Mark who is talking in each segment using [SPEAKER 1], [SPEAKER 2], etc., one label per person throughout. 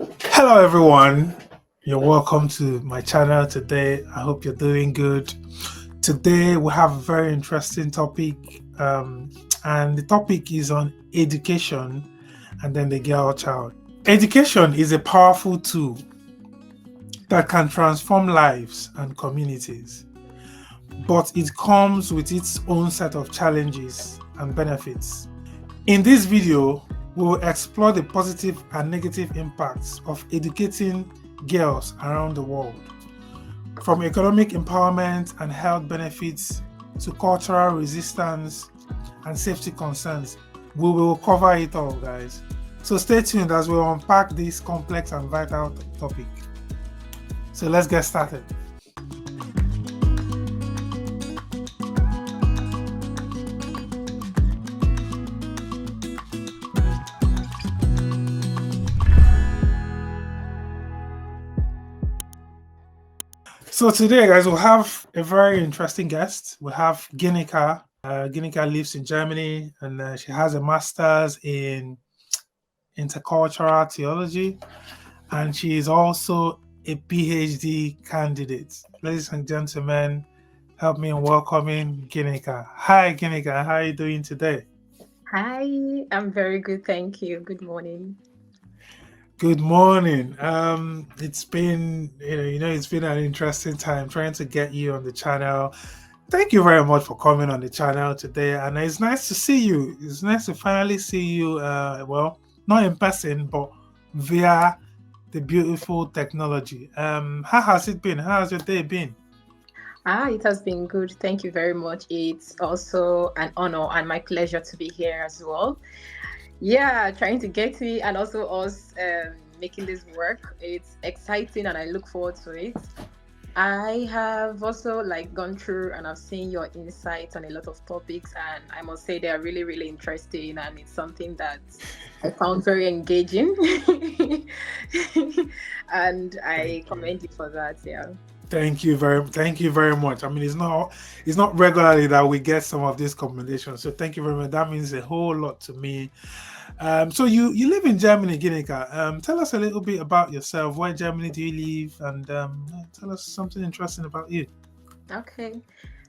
[SPEAKER 1] Hello, everyone. You're welcome to my channel today. I hope you're doing good. Today, we have a very interesting topic, and the topic is on education and then the girl child. Education is a powerful tool that can transform lives and communities, but it comes with its own set of challenges and benefits. In this video, we will explore the positive and negative impacts of educating girls around the world, from economic empowerment and health benefits to cultural resistance and safety concerns. We will cover it all, guys. So stay tuned as we unpack this complex and vital topic. So let's get started. So today, guys, we'll have a very interesting guest. We have Ginika. Ginika lives in Germany, and she has a master's in intercultural theology, and she is also a PhD candidate. Ladies and gentlemen, help me in welcoming Ginika. Hi, Ginika. How are you doing today?
[SPEAKER 2] Hi, I'm very good, thank you. Good morning.
[SPEAKER 1] Good morning. It's been it's been an interesting time trying to get you on the channel. Thank you very much for coming on the channel today, and it's nice to see you. It's nice to finally see you. Well, not in person, but via the beautiful technology. How has it been? How has your day been?
[SPEAKER 2] It has been good. Thank you very much. It's also an honor and my pleasure to be here as well. Yeah, trying to get me and also us making this work. It's exciting and I look forward to it. I have also gone through and I've seen your insights on a lot of topics, and I must say they are really, really interesting, and it's something that I found very engaging. And I
[SPEAKER 1] Thank you.
[SPEAKER 2] commend you for that. Yeah.
[SPEAKER 1] Thank you very much. I mean, it's not regularly that we get some of these commendations. So thank you very much. That means a whole lot to me. So you live in Germany, Ginika. Tell us a little bit about yourself. Where in Germany do you live? And tell us something interesting about you.
[SPEAKER 2] Okay.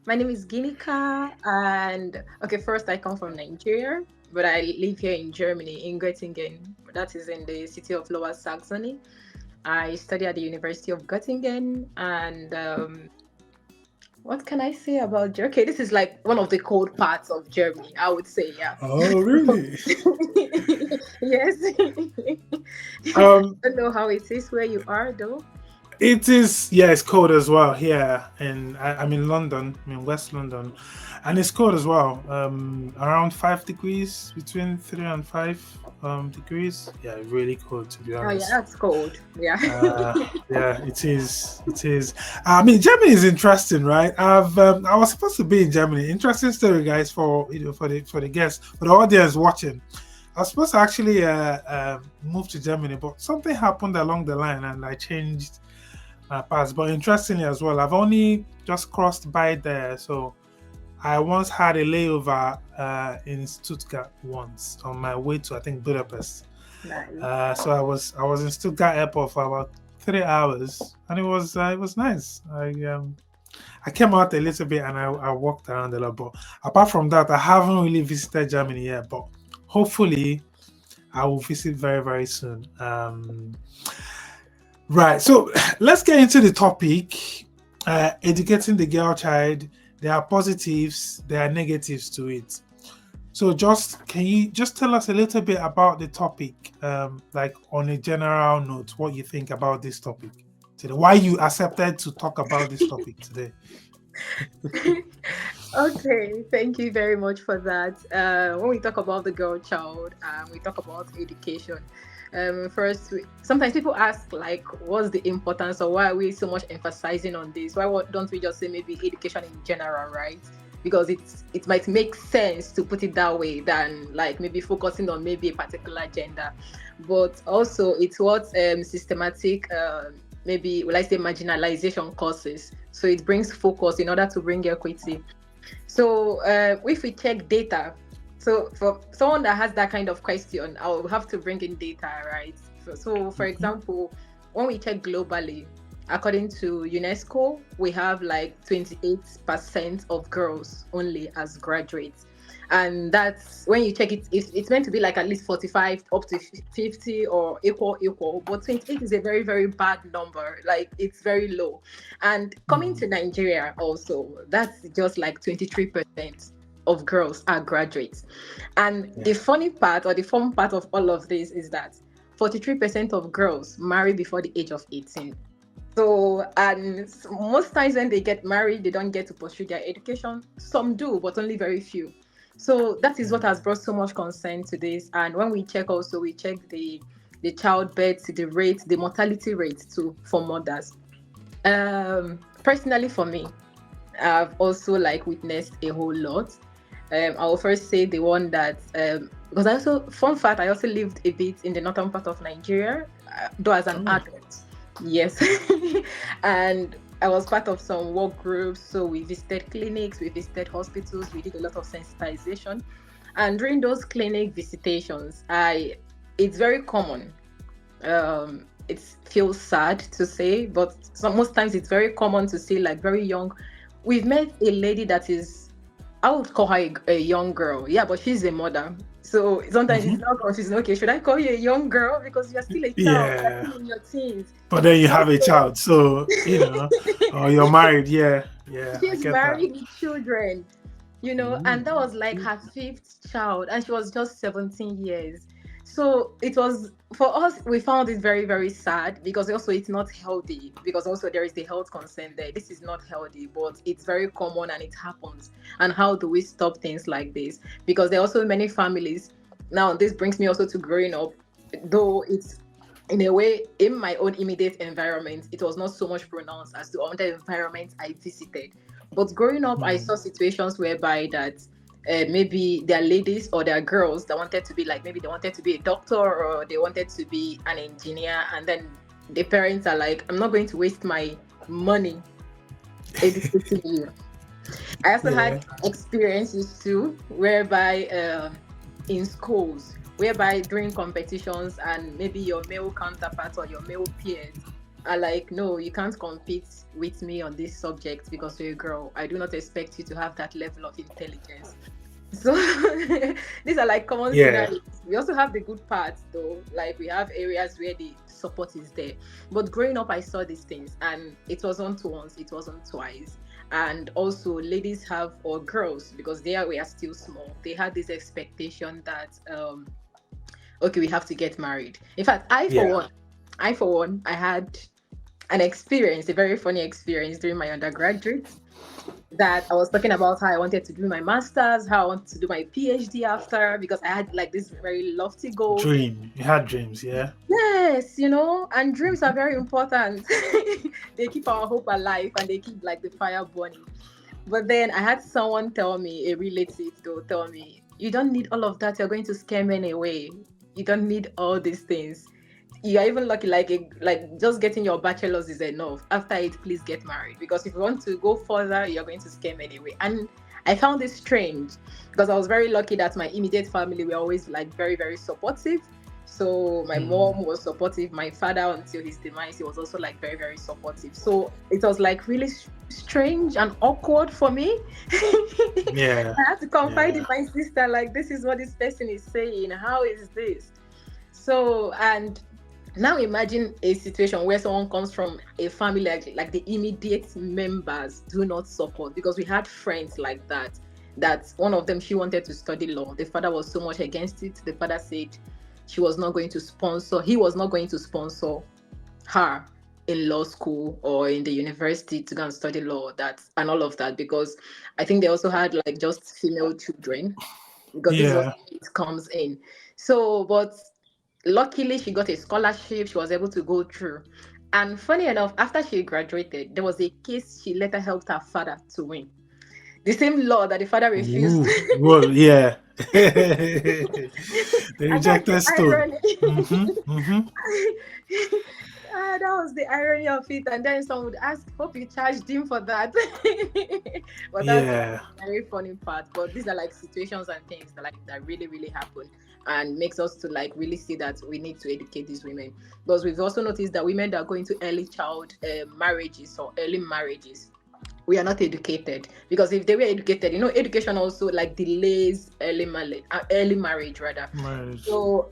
[SPEAKER 2] My name is Ginika, and okay, first I come from Nigeria, but I live here in Germany, in Göttingen. That is in the city of Lower Saxony. I study at the University of Göttingen, and what can I say about Germany? Okay, this is like one of the cold parts of Germany, I would say, yeah.
[SPEAKER 1] Oh, really?
[SPEAKER 2] Yes. I
[SPEAKER 1] um,
[SPEAKER 2] don't know how it is where you are, though.
[SPEAKER 1] it is. Yeah, it's cold as well here, and I'm in London. I'm in West London, and it's cold as well. Around 5 degrees, between 3 and 5 degrees. Yeah, really cold to be
[SPEAKER 2] Oh, yeah,
[SPEAKER 1] honest.
[SPEAKER 2] that's cold. Yeah.
[SPEAKER 1] Uh, yeah, it is. It is. I mean, Germany is interesting, right? I was supposed to be in Germany. Interesting story, guys, for for the guests, for the audience watching. I was supposed to actually move to Germany, but something happened along the line, and I changed my path. But interestingly as well, I've only just crossed by there, so I once had a layover in Stuttgart once on my way to I think Budapest.
[SPEAKER 2] Nice.
[SPEAKER 1] So I was in Stuttgart Airport for about 3 hours, and it was nice. I came out a little bit and I walked around a lot, but apart from that, I haven't really visited Germany yet. But hopefully, I will visit very very soon. Right. So let's get into the topic. Educating the girl child. There are positives, there are negatives to it. So just can you just tell us a little bit about the topic, like on a general note, what you think about this topic today? Why you accepted to talk about this topic today?
[SPEAKER 2] Okay, thank you very much for that. When we talk about the girl child, we talk about education. First, sometimes people ask, like, what's the importance, or why are we so much emphasizing on this? Don't we just say maybe education in general, right? Because it might make sense to put it that way than like maybe focusing on maybe a particular gender, but also it's what systematic maybe will I say marginalization causes. So it brings focus in order to bring equity. So if we check data, so for someone that has that kind of question, I will have to bring in data, right? So, for example, when we check globally, according to UNESCO, we have like 28% of girls only as graduates. And that's when you check it, it's meant to be like at least 45 up to 50 or equal. But 28 is a very, very bad number. Like it's very low. And coming to Nigeria also, that's just like 23% of girls are graduates. And the funny part or the fun part of all of this is that 43% of girls marry before the age of 18. So, and most times when they get married, they don't get to pursue their education. Some do, but only very few. So that is what has brought so much concern to this. And when we check also, we check the childbirth, the rate, the mortality rate too for mothers. Personally for me, I've also like witnessed a whole lot. I'll first say the one that because I also, fun fact, I also lived a bit in the northern part of Nigeria, though as an adult. Yes. And I was part of some work groups. So we visited clinics, we visited hospitals, we did a lot of sensitization. And during those clinic visitations, it's very common. It feels sad to say, but most times it's very common to see like very young. We've met a lady that is, I would call her a young girl. Yeah, but she's a mother. So sometimes it's not confusing. Okay, should I call you a young girl because you're still a child, you're still in your teens.
[SPEAKER 1] But then you have a child, so or you're married. Yeah,
[SPEAKER 2] she's married with children, and that was like her 5th child, and she was just 17 years. So it was, for us, we found it very, very sad because also it's not healthy, because also there is the health concern there. This is not healthy, but it's very common and it happens. And how do we stop things like this? Because there are also many families. Now, this brings me also to growing up, though it's in a way, in my own immediate environment, it was not so much pronounced as to other environments I visited. But growing up, I saw situations whereby that maybe there are ladies or there are girls that wanted to be like, maybe they wanted to be a doctor or they wanted to be an engineer, and then the parents are like, I'm not going to waste my money educating you. I also had experiences too, whereby in schools, whereby during competitions and maybe your male counterparts or your male peers are like, no, you can't compete with me on this subject because you're a girl. I do not expect you to have that level of intelligence. So these are like common scenarios. We also have the good parts though, like we have areas where the support is there. But growing up, I saw these things, and it wasn't once, it wasn't twice. And also ladies have, or girls, because we are still small, they had this expectation that okay, we have to get married. In fact, I for one, I had an experience, a very funny experience during my undergraduate, that I was talking about how I wanted to do my master's, how I wanted to do my PhD after, because I had like this very lofty goal.
[SPEAKER 1] You had dreams, yeah?
[SPEAKER 2] Yes, and dreams are very important. They keep our hope alive and they keep like the fire burning. But then I had someone tell me, a relative though, tell me, you don't need all of that, you're going to scare men away. You don't need all these things. You are even lucky, like just getting your bachelor's is enough. After it, please get married, because if you want to go further, you're going to scam anyway. And I found this strange because I was very lucky that my immediate family were always like very, very supportive. So my mom was supportive. My father, until his demise, he was also like very, very supportive. So it was like really strange and awkward for me.
[SPEAKER 1] Yeah.
[SPEAKER 2] I had to confide in my sister, like, this is what this person is saying. How is this? So, and now imagine a situation where someone comes from a family like the immediate members do not support, because we had friends like that one of them, she wanted to study law. The father was so much against it. The father said he was not going to sponsor her in law school or in the university to go and study law, and all of that, because I think they also had like just female children, because this is what it comes in. So, but luckily, she got a scholarship. She was able to go through. And funny enough, after she graduated, there was a case she later helped her father to win. The same law that the father refused.
[SPEAKER 1] Well, yeah. The rejected stone.
[SPEAKER 2] That was the irony of it. And then someone would ask, hope you charged him for that. But that's the very funny part. But these are like situations and things that really, really happen. and makes us to like really see that we need to educate these women. Because we've also noticed that women that are going to early child marriages or early marriages, we are not educated. Because if they were educated, education also like delays early marriage rather.
[SPEAKER 1] Marriage.
[SPEAKER 2] So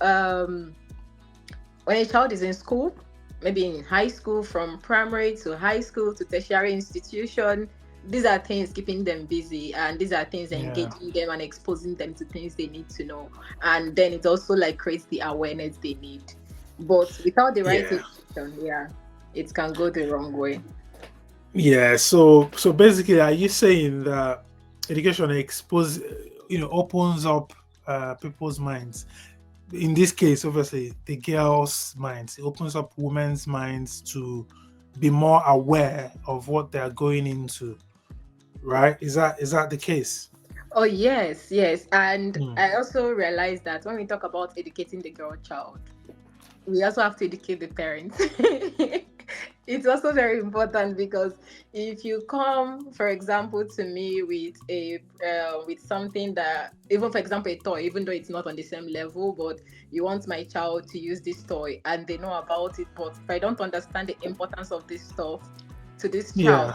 [SPEAKER 2] when a child is in school, maybe in high school, from primary to high school to tertiary institution, these are things keeping them busy, and these are things
[SPEAKER 1] Yeah.
[SPEAKER 2] engaging them and exposing them to things they need to know. And then it also like creates the awareness they need. But without the right
[SPEAKER 1] Yeah.
[SPEAKER 2] education, yeah, it can go the wrong way.
[SPEAKER 1] Yeah. So basically, are you saying that education opens up people's minds? In this case, obviously, the girls' minds. It opens up women's minds to be more aware of what they're going into. Right? Is that the case?
[SPEAKER 2] Oh yes, yes. And
[SPEAKER 1] Hmm.
[SPEAKER 2] I also realized that when we talk about educating the girl child, we also have to educate the parents. It's also very important because if you come, for example, to me with a with something that, even for example, a toy, even though it's not on the same level, but you want my child to use this toy and they know about it, but if I don't understand the importance of this stuff to this child,
[SPEAKER 1] Yeah.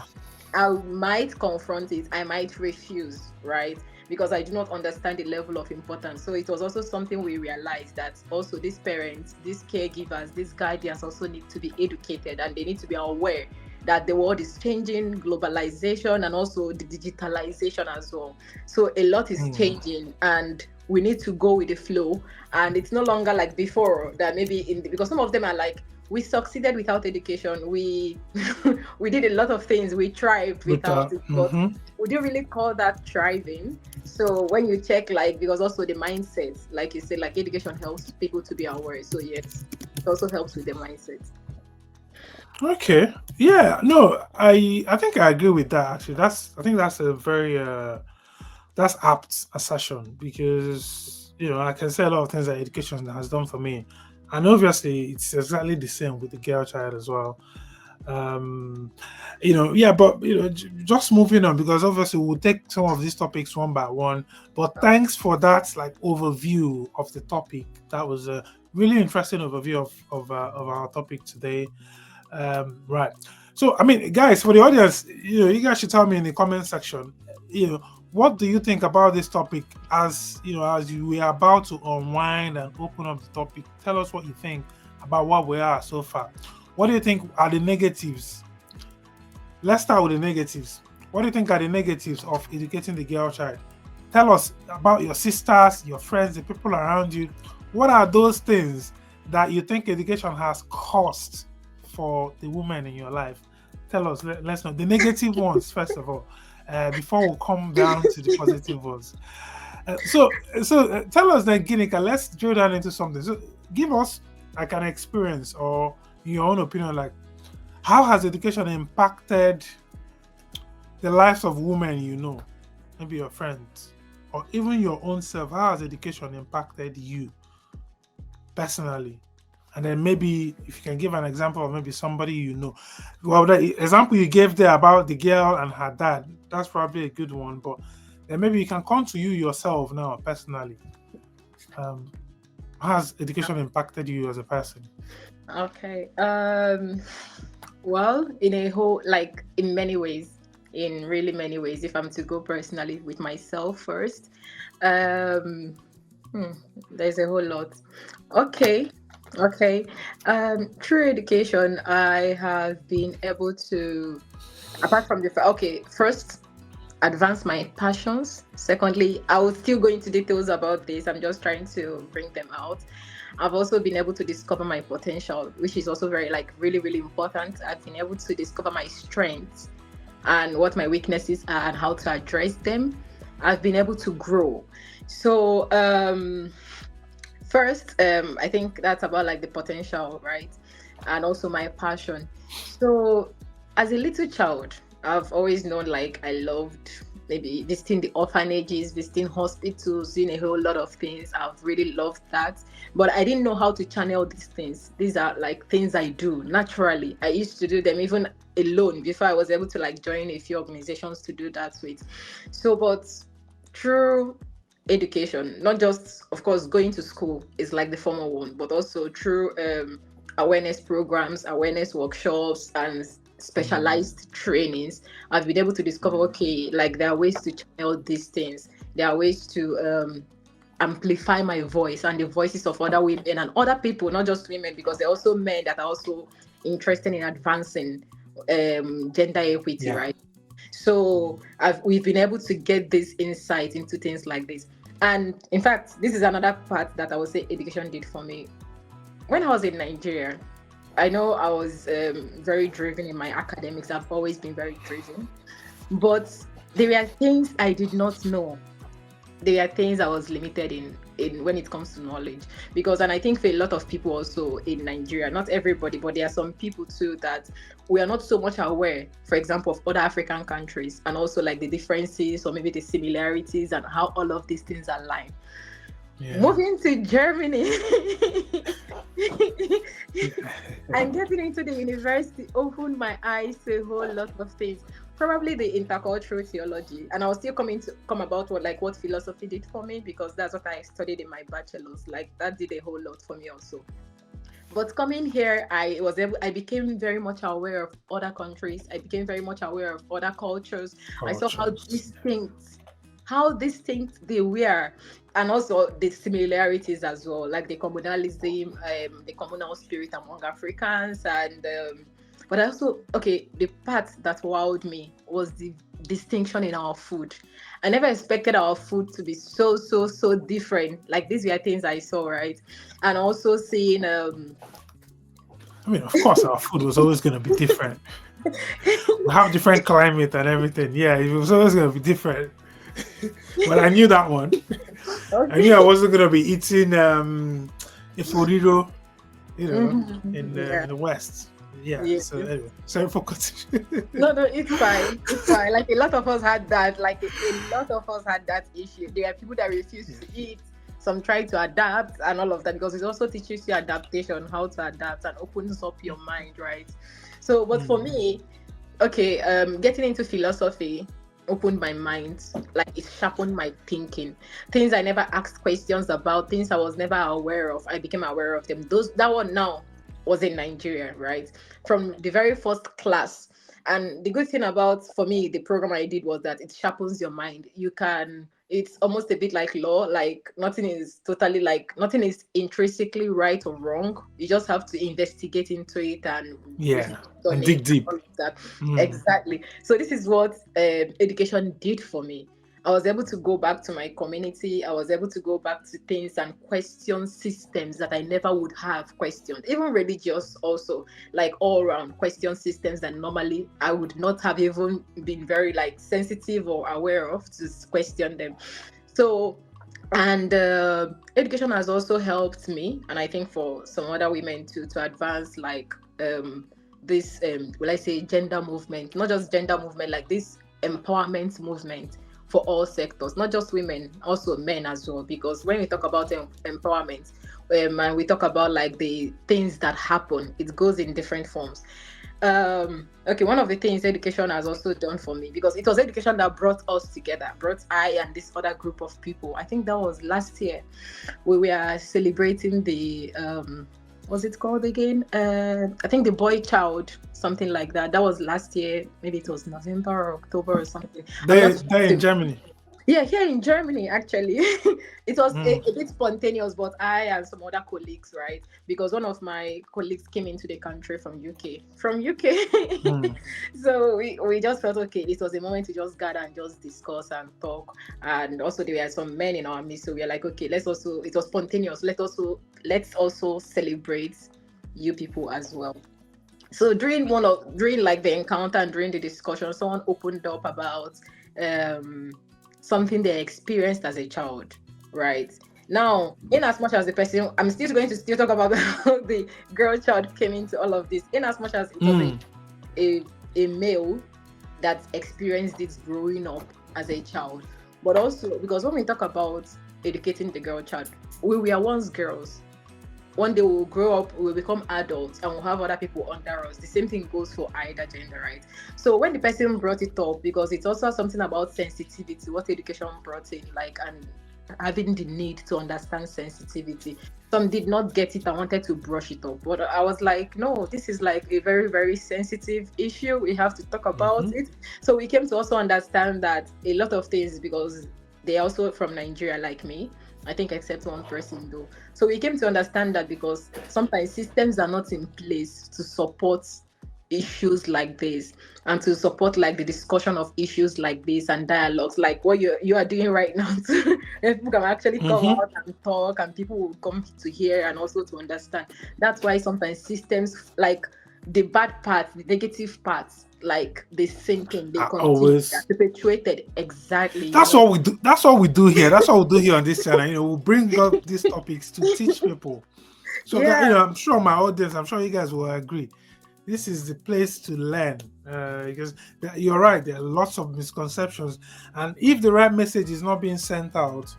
[SPEAKER 2] I might confront it, I might refuse, right? Because I do not understand the level of importance. So it was also something we realized that also these parents, these caregivers, these guardians also need to be educated, and they need to be aware that the world is changing, globalization, and also the digitalization as well. So a lot is
[SPEAKER 1] Hmm.
[SPEAKER 2] changing, and we need to go with the flow. And it's no longer like before that maybe because some of them are like, we succeeded without education. We we did a lot of things. We thrived
[SPEAKER 1] With
[SPEAKER 2] without it, but
[SPEAKER 1] mm-hmm.
[SPEAKER 2] would you really call that thriving? So when you check, like, because also the mindset, like you said, like education helps people to be aware. So yes, it also helps with the mindset.
[SPEAKER 1] Okay. Yeah. No, I think I agree with that. Actually, I think that's a very that's apt assertion because I can say a lot of things that education has done for me, and obviously it's exactly the same with the girl child as well. Um, yeah, but just moving on because obviously we'll take some of these topics one by one. But thanks for that like overview of the topic. That was a really interesting overview of our topic today. Right. So, I mean, guys, for the audience, you guys should tell me in the comment section, what do you think about this topic as we are about to unwind and open up the topic? Tell us what you think about what we are so far. What do you think are the negatives? Let's start with the negatives. What do you think are the negatives of educating the girl child? Tell us about your sisters, your friends, the people around you. What are those things that you think education has cost for the woman in your life? Tell us. Let's know the negative ones first of all, before we come down to the positive ones. So tell us then, Ginika. Let's drill down into something. So give us like an experience or your own opinion, like how has education impacted the lives of women maybe your friends, or even your own self? How has education impacted you personally? And then maybe if you can give an example of maybe somebody Well, the example you gave there about the girl and her dad, that's probably a good one. But then maybe you can come to you yourself now personally. Um, how has education impacted you as a person?
[SPEAKER 2] Okay. Well, in a whole, like in many ways, in really many ways, if I'm to go personally with myself first, um, hmm, there's a whole lot. Okay. Okay. Through education, I have been able to, apart from okay, first, advance my passions. Secondly, I will still go into details about this. I'm just trying to bring them out. I've also been able to discover my potential, which is also very, like, really, really important. I've been able to discover my strengths and what my weaknesses are and how to address them. I've been able to grow. So, first, I think that's about like the potential, right? And also my passion. So, as a little child, I've always known like I loved maybe visiting the orphanages, visiting hospitals, doing a whole lot of things. I've really loved that. But I didn't know how to channel these things. These are like things I do naturally. I used to do them even alone before I was able to like join a few organizations to do that with. So, but through education, not just, of course, going to school is like the formal one, but also through awareness programs, awareness workshops, and specialized trainings, I've been able to discover, okay, like there are ways to channel these things. There are ways to amplify my voice and the voices of other women and other people, not just women, because there are also men that are also interested in advancing gender equity,
[SPEAKER 1] Yeah.
[SPEAKER 2] right? So we've been able to get this insight into things like this. And in fact, this is another part that I would say education did for me. When I was in Nigeria, I know I was very driven in my academics. I've always been very driven. But there were things I did not know. There are things I was limited in when it comes to knowledge, because, and I think for a lot of people also in Nigeria, not everybody, but there are some people too that we are not so much aware, for example, of other African countries, and also like the differences or maybe the similarities and how all of these things align.
[SPEAKER 1] Yeah.
[SPEAKER 2] Moving to Germany and getting into the university opened my eyes to a whole lot of things. Probably the intercultural theology, and I was still coming to come about what philosophy did for me, because that's what I studied in my bachelor's. Like that did a whole lot for me also. But coming here, I became very much aware of other countries. I became very much aware of other cultures. I saw
[SPEAKER 1] Cultures.
[SPEAKER 2] how distinct they were, and also the similarities as well, like the communalism, the communal spirit among Africans, and but also, okay, the part that wowed me was the distinction in our food. I never expected our food to be so different. Like these were things I saw, right? And also seeing
[SPEAKER 1] I mean, of course, our food was always going to be different. We have different climate and everything. Yeah, it was always going to be different. But I knew that one. I knew I wasn't going to be eating a Florido, in the West. Yeah.
[SPEAKER 2] Yes.
[SPEAKER 1] So anyway, sorry for cutting.
[SPEAKER 2] No, it's fine. It's fine. Like a lot of us had that. Like a lot of us had that issue. There are people that refuse to eat. Some try to adapt and all of that, because it also teaches you adaptation, how to adapt, and opens up your mind, right? So, but for me, okay, getting into philosophy opened my mind. Like it sharpened my thinking. Things I never asked questions about, things I was never aware of, I became aware of them. That one now was in Nigeria, right? From the very first class. And the good thing about, for me, the program I did was that it sharpens your mind. It's almost a bit like law, like nothing is intrinsically right or wrong. You just have to investigate into it and
[SPEAKER 1] and dig deep.
[SPEAKER 2] all of that. Exactly. So this is what education did for me. I was able to go back to my community. I was able to go back to things and question systems that I never would have questioned. Even religious also, like all around question systems that normally I would not have even been very like sensitive or aware of to question them. So, and education has also helped me, and I think for some other women too, to advance like this will I say gender movement, not just gender movement, like this empowerment movement for all sectors, not just women, also men as well. Because when we talk about empowerment, and we talk about like the things that happen, it goes in different forms. Okay, one of the things education has also done for me, because it was education that brought us together, brought I and this other group of people. I think that was last year. We were celebrating the what's it called again? I think the boy child, something like that. That was last year. Maybe it was November or October or something.
[SPEAKER 1] They're in Germany.
[SPEAKER 2] Yeah, here in Germany, actually. It was a bit spontaneous, but I and some other colleagues, right? Because one of my colleagues came into the country from UK. So we just felt, okay, this was a moment to just gather and just discuss and talk. And also there were some men in our midst, so we were like, okay, it was spontaneous. Let's also celebrate you people as well. So during like the encounter and during the discussion, someone opened up about something they experienced as a child, right? Now, in as much as the person, I'm still going to talk about how the girl child came into all of this, in as much as it was a male that experienced it growing up as a child, but also because when we talk about educating the girl child, we were once girls. One day we'll grow up, we'll become adults, and we'll have other people under us. The same thing goes for either gender, right? So when the person brought it up, because it's also something about sensitivity, what education brought in, like, and having the need to understand sensitivity. Some did not get it and wanted to brush it off. But I was like, no, this is like a very, very sensitive issue. We have to talk about
[SPEAKER 1] Mm-hmm.
[SPEAKER 2] it. So we came to also understand that a lot of things, because they are also from Nigeria like me, I think except one person though. So we came to understand that because sometimes systems are not in place to support issues like this, and to support like the discussion of issues like this and dialogues like what you are doing right now. And people can actually come
[SPEAKER 1] Mm-hmm.
[SPEAKER 2] out and talk, and people will come to hear and also to understand. That's why sometimes systems, like the bad parts, the negative parts, like they sink in, they
[SPEAKER 1] I
[SPEAKER 2] continue, they're
[SPEAKER 1] always
[SPEAKER 2] perpetuated. Exactly,
[SPEAKER 1] That's what we do. That's what we do here. That's what we do here on this channel. We bring up these topics to teach people, so that
[SPEAKER 2] Yeah,
[SPEAKER 1] I'm sure my audience, I'm sure you guys will agree. This is the place to learn, because you're right. There are lots of misconceptions, and if the right message is not being sent out,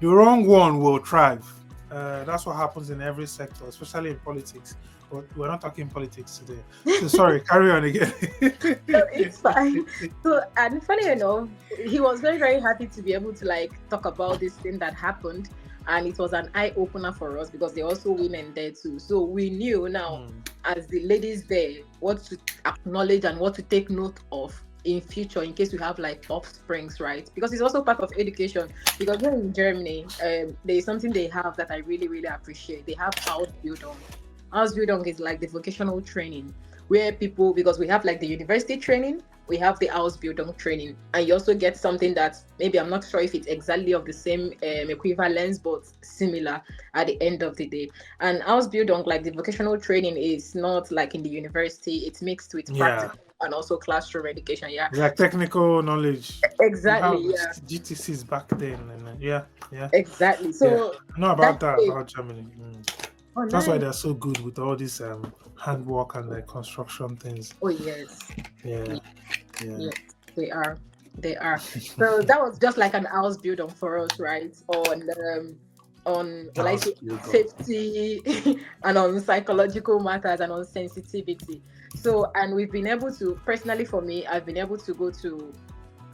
[SPEAKER 1] the wrong one will thrive. That's what happens in every sector, especially in politics. But we're not talking politics today. So sorry, carry on again.
[SPEAKER 2] so it's fine. So, and funny enough, he was very, very happy to be able to like talk about this thing that happened. And it was an eye opener for us because there are also women there too. So we knew now,
[SPEAKER 1] Hmm.
[SPEAKER 2] as the ladies there, what to acknowledge and what to take note of in future in case we have like offsprings, right? Because it's also part of education. Because here in Germany, there is something they have that I really, really appreciate. They have Ausbildung. Ausbildung is like the vocational training where people, because we have like the university training, we have the Ausbildung training, and you also get something that maybe I'm not sure if it's exactly of the same equivalence, but similar at the end of the day. And Ausbildung, like the vocational training, is not like in the university; it's mixed with
[SPEAKER 1] Yeah,
[SPEAKER 2] practical and also classroom education. Yeah,
[SPEAKER 1] like technical knowledge. We have
[SPEAKER 2] exactly. Yeah,
[SPEAKER 1] GTCs back then, and yeah, yeah,
[SPEAKER 2] exactly.
[SPEAKER 1] yeah.
[SPEAKER 2] So
[SPEAKER 1] I know
[SPEAKER 2] that
[SPEAKER 1] about that
[SPEAKER 2] way,
[SPEAKER 1] about Germany.
[SPEAKER 2] oh
[SPEAKER 1] That's why
[SPEAKER 2] nice.
[SPEAKER 1] they're so good with all these handwork and construction things.
[SPEAKER 2] Oh yes.
[SPEAKER 1] Yeah, yeah.
[SPEAKER 2] Yes, they are. They are. So that was just like an house build on for us, right? On will
[SPEAKER 1] That
[SPEAKER 2] I
[SPEAKER 1] was
[SPEAKER 2] say
[SPEAKER 1] really good.
[SPEAKER 2] safety and on psychological matters and on sensitivity. So, and we've been able to, personally for me, I've been able to go to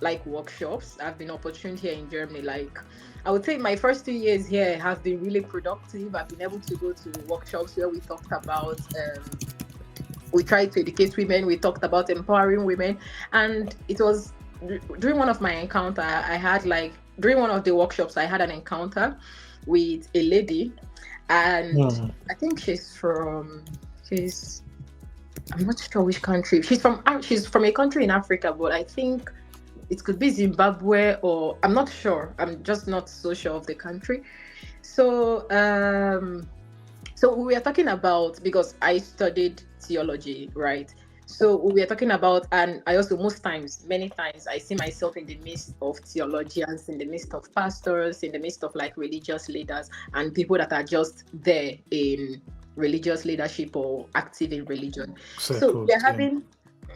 [SPEAKER 2] like workshops. I've been opportune here in Germany. Like I would say my first 2 years here have been really productive. I've been able to go to workshops where we talked about we tried to educate women, we talked about empowering women, and it was during one of my encounter I had like during one of the workshops I had an encounter with a lady, and
[SPEAKER 1] Hmm.
[SPEAKER 2] I think she's I'm not sure which country she's from a country in Africa, but I think it could be Zimbabwe, or I'm not sure, I'm just not so sure of the country. So we were talking about, because I studied theology, right? So we were talking about, and I also many times, I see myself in the midst of theologians, in the midst of pastors, in the midst of like religious leaders and people that are just there in religious leadership or active in religion. So we are
[SPEAKER 1] Circles, yeah.
[SPEAKER 2] having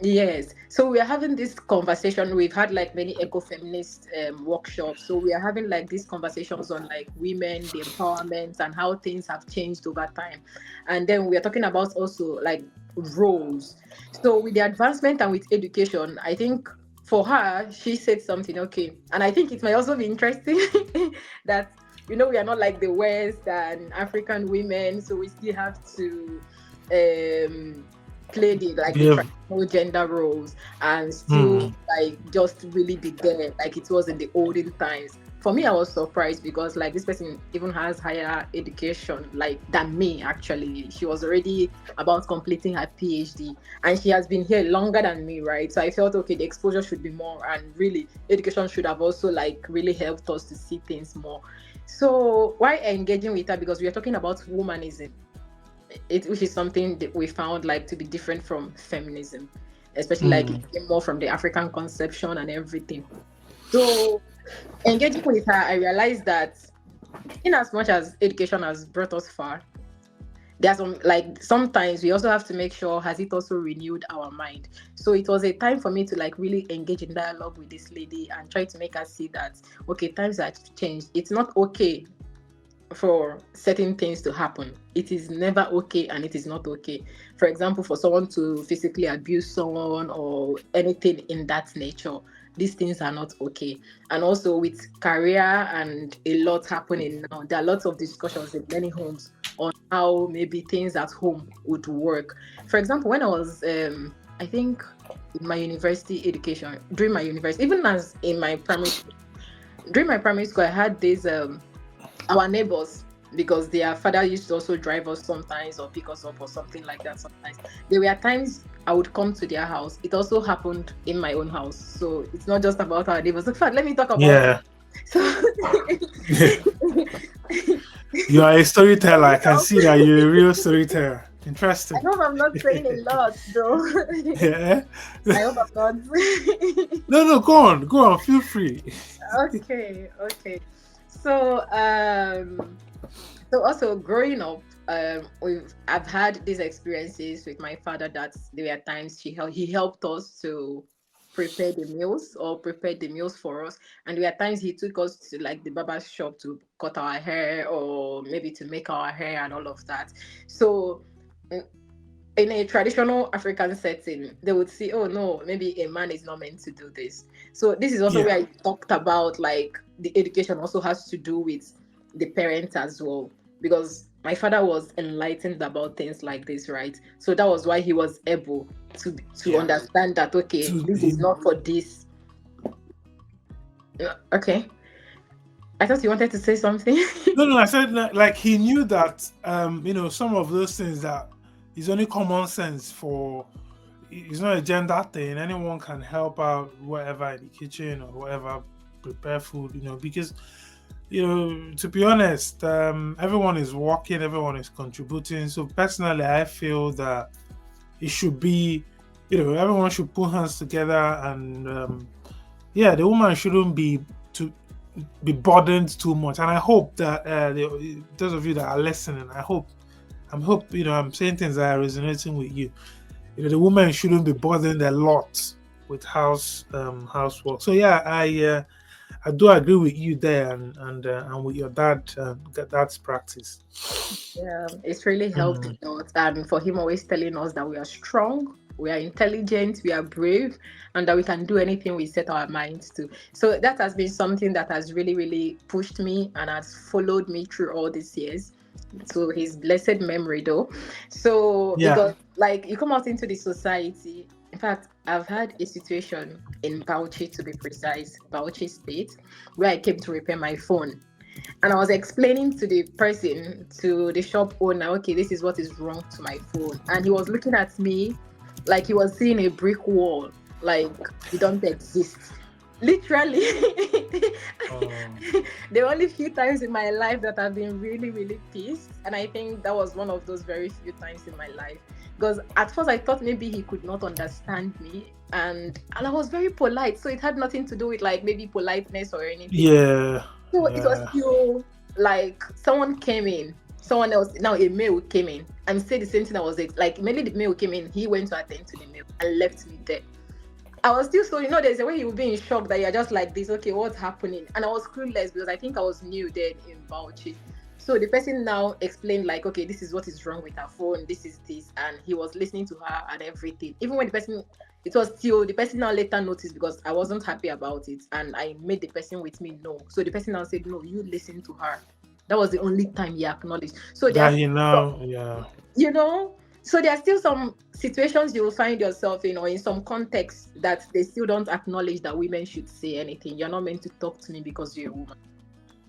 [SPEAKER 2] Yes. So we are having this conversation. We've had like many ecofeminist workshops. So we are having like these conversations on like women, the empowerment, and how things have changed over time. And then we are talking about also like roles. So with the advancement and with education, I think for her, she said something, okay. And I think it might also be interesting that, we are not like the West and African women. So we still have to um play the
[SPEAKER 1] Give.
[SPEAKER 2] traditional gender roles and
[SPEAKER 1] Hmm.
[SPEAKER 2] still like just really be there like it was in the olden times. For me, I was surprised because like this person even has higher education like than me. Actually, she was already about completing her PhD, and she has been here longer than me, right? So I felt okay, the exposure should be more, and really education should have also like really helped us to see things more. So why engaging with her? Because we are talking about womanism, which is something that we found like to be different from feminism, especially like
[SPEAKER 1] Hmm.
[SPEAKER 2] it came more from the African conception and everything. So engaging with her, I realized that in as much as education has brought us far, there's some like sometimes we also have to make sure has it also renewed our mind. So it was a time for me to like really engage in dialogue with this lady and try to make her see that okay, times have changed. It's not okay for certain things to happen. It is never okay and it is not okay. For example, for someone to physically abuse someone or anything in that nature. these things are not okay. And also with career and a lot happening now, there are lots of discussions in many homes on how maybe things at home would work. For example, when I was I think in my university education, during my university, even as in my primary school, during my primary school, I had these our neighbors, because their father used to also drive us sometimes or pick us up or something like that sometimes. There were times I would come to their house. It also happened in my own house. So it's not just about our neighbors. In fact, let me talk about it.
[SPEAKER 1] Yeah.
[SPEAKER 2] So
[SPEAKER 1] You are a storyteller. I can
[SPEAKER 2] I
[SPEAKER 1] see that you're a real storyteller. Interesting.
[SPEAKER 2] hope I'm not saying a lot though.
[SPEAKER 1] Yeah.
[SPEAKER 2] I hope I'm not.
[SPEAKER 1] No, go on. Go on. Feel free.
[SPEAKER 2] Okay. So so also growing up, I've had these experiences with my father that there were times he helped us to prepare the meals or prepare the meals for us, and there were times he took us to like the barber shop to cut our hair or maybe to make our hair and all of that. So in a traditional African setting, they would see, oh no, maybe a man is not meant to do this. So this is also
[SPEAKER 1] Yeah.
[SPEAKER 2] where I talked about like the education also has to do with the parents as well, because my father was enlightened about things like this, right? So that was why he was able to
[SPEAKER 1] Yeah.
[SPEAKER 2] understand that okay,
[SPEAKER 1] To
[SPEAKER 2] this is not for this. Okay, I thought you wanted to say something.
[SPEAKER 1] no, I said like he knew that some of those things that is only common sense for. It's not a gender thing. Anyone can help out, whatever in the kitchen or whatever, prepare food. Because to be honest, everyone is working, everyone is contributing. So personally, I feel that it should be, everyone should put hands together, and the woman shouldn't to be burdened too much. And I hope that those of you that are listening, I'm saying things that are resonating with you. The woman shouldn't be burdened a lot with housework. So yeah, I do agree with you there, and with your dad's practice.
[SPEAKER 2] Yeah, it's really helped
[SPEAKER 1] Mm,
[SPEAKER 2] a lot. And for him always telling us that we are strong, we are intelligent, we are brave, and that we can do anything we set our minds to. So that has been something that has really, really pushed me and has followed me through all these years. To his blessed memory, though. So,
[SPEAKER 1] yeah.
[SPEAKER 2] because like you come out into the society, in fact, I've had a situation in Bauchi, to be precise, Bauchi State, where I came to repair my phone. And I was explaining to the person, to the shop owner, okay, this is what is wrong to my phone. And he was looking at me like he was seeing a brick wall, like you don't exist. Literally.
[SPEAKER 1] Um,
[SPEAKER 2] There are only few times in my life that I've been really, really pissed. And I think that was one of those very few times in my life. Because at first I thought maybe he could not understand me. And I was very polite. So it had nothing to do with like maybe politeness or anything.
[SPEAKER 1] yeah,
[SPEAKER 2] So it was
[SPEAKER 1] yeah.
[SPEAKER 2] still like someone came in, someone else, now a male came in and said the same thing. I was like, immediately the male came in, he went to attend to the male and left me there. I was still so, there's a way you will be in shock that you're just like this, okay, what's happening? And I was clueless because I think I was new then in Bauchi. So the person now explained like, okay, this is what is wrong with her phone, this is this, and he was listening to her and everything. Even when it was still, the person now later noticed because I wasn't happy about it and I made the person with me know. So the person now said, no, you listen to her. That was the only time he acknowledged. So
[SPEAKER 1] That
[SPEAKER 2] there's,
[SPEAKER 1] yeah,
[SPEAKER 2] you know, so there are still some situations you will find yourself in or in some contexts that they still don't acknowledge that women should say anything. You're not meant to talk to me because you're a woman.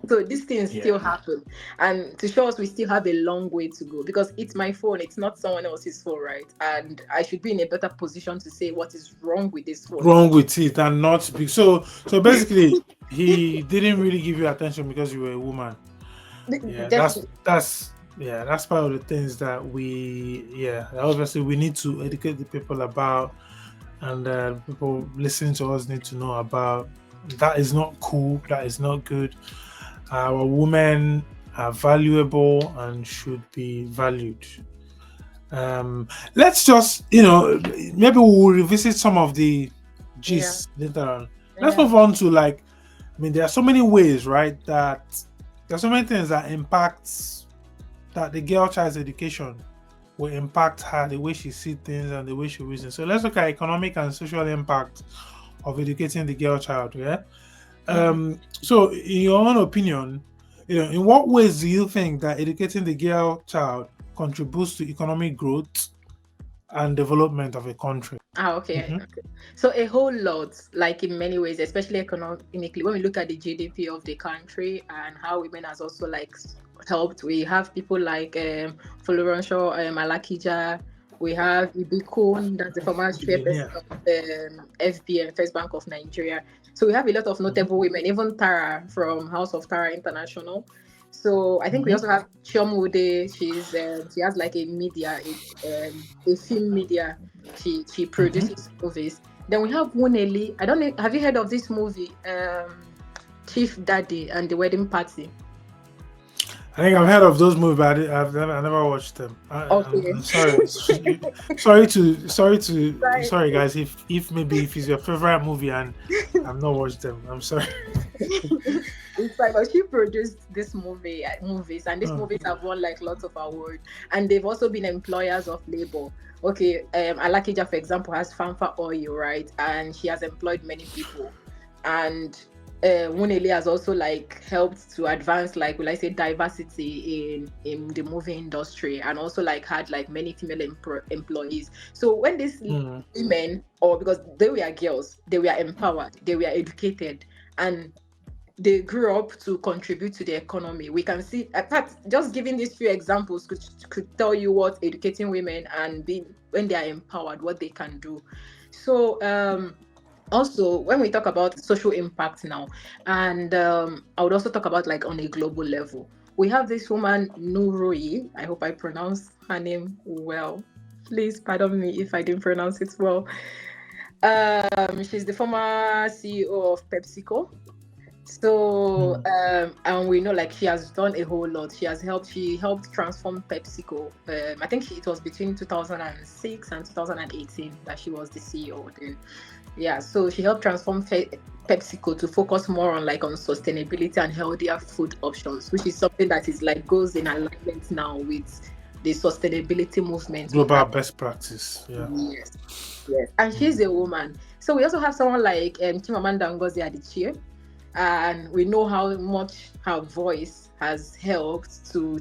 [SPEAKER 2] So these things
[SPEAKER 1] yeah.
[SPEAKER 2] still happen. And to show us we still have a long way to go because it's my phone, it's not someone else's phone, right? And I should be in a better position to say what is wrong with this phone.
[SPEAKER 1] Wrong with it and not big. So basically, he didn't really give you attention because you were a woman. Yeah, that's
[SPEAKER 2] Definitely.
[SPEAKER 1] that's that's part of the things that obviously we need to educate the people about, and people listening to us need to know about. That is not cool. That is not good. Our women are valuable and should be valued. Let's just, maybe we'll revisit some of the
[SPEAKER 2] Yeah.
[SPEAKER 1] gist later on. Let's
[SPEAKER 2] Yeah.
[SPEAKER 1] move on to there are so many ways, right? That there's so many things that impacts that the girl child's education will impact her, the way she sees things and the way she reasons. So let's look at economic and social impact of educating the girl child. Yeah.
[SPEAKER 2] Mhm.
[SPEAKER 1] So, in your own opinion, in what ways do you think that educating the girl child contributes to economic growth and development of a country?
[SPEAKER 2] Okay.
[SPEAKER 1] Mm-hmm.
[SPEAKER 2] Okay. So a whole lot, like in many ways, especially economically, when we look at the GDP of the country and how women has also like helped. We have people like Florensho Alakija. We have Ibikun, that's the former chairperson
[SPEAKER 1] Billionaire.
[SPEAKER 2] of FBN, First Bank of Nigeria. So we have a lot of
[SPEAKER 1] Mm-hmm.
[SPEAKER 2] notable women, even Tara from House of Tara International. So I think we
[SPEAKER 1] Mm-hmm.
[SPEAKER 2] also have Chiomude. She has like a film media. She
[SPEAKER 1] Mm-hmm.
[SPEAKER 2] produces movies. Then we have Wuneli. I don't know. Have you heard of this movie, Chief Daddy and the Wedding Party?
[SPEAKER 1] I think I've heard of those movies, but I never watched them.
[SPEAKER 2] Okay.
[SPEAKER 1] I'm sorry.
[SPEAKER 2] Right.
[SPEAKER 1] Sorry, guys. If maybe if it's your favorite movie and I've not watched them, I'm sorry.
[SPEAKER 2] It's like, but she produced movies, and these
[SPEAKER 1] Oh,
[SPEAKER 2] movies have won like lots of awards, and they've also been employers of labor. Okay, Alakija, for example, has Fanfa Oil, right, and she has employed many people, and Wunele has also like helped to advance, like, will I say, diversity in the movie industry, and also like had like many female employees. So when these
[SPEAKER 1] mm,
[SPEAKER 2] women, or because they were girls, they were empowered, they were educated, and they grew up to contribute to the economy. We can see, in fact, just giving these few examples could tell you what educating women and being when they are empowered, what they can do. So also when we talk about social impact now, and I would also talk about like on a global level. We have this woman Nuroi. I hope I pronounced her name well. Please pardon me if I didn't pronounce it well. She's the former CEO of PepsiCo. So,
[SPEAKER 1] mm,
[SPEAKER 2] and we know like she has done a whole lot. She helped transform PepsiCo. I think it was between 2006 and 2018 that she was the CEO then. Yeah, so she helped transform PepsiCo to focus more on like on sustainability and healthier food options, which is something that is like goes in alignment now with the sustainability movement we
[SPEAKER 1] global
[SPEAKER 2] have.
[SPEAKER 1] best practice. Yeah.
[SPEAKER 2] Yes, yes. And she's
[SPEAKER 1] Mm,
[SPEAKER 2] a woman. So we also have someone like Chimamanda Ngozi Adichie, and we know how much her voice has helped to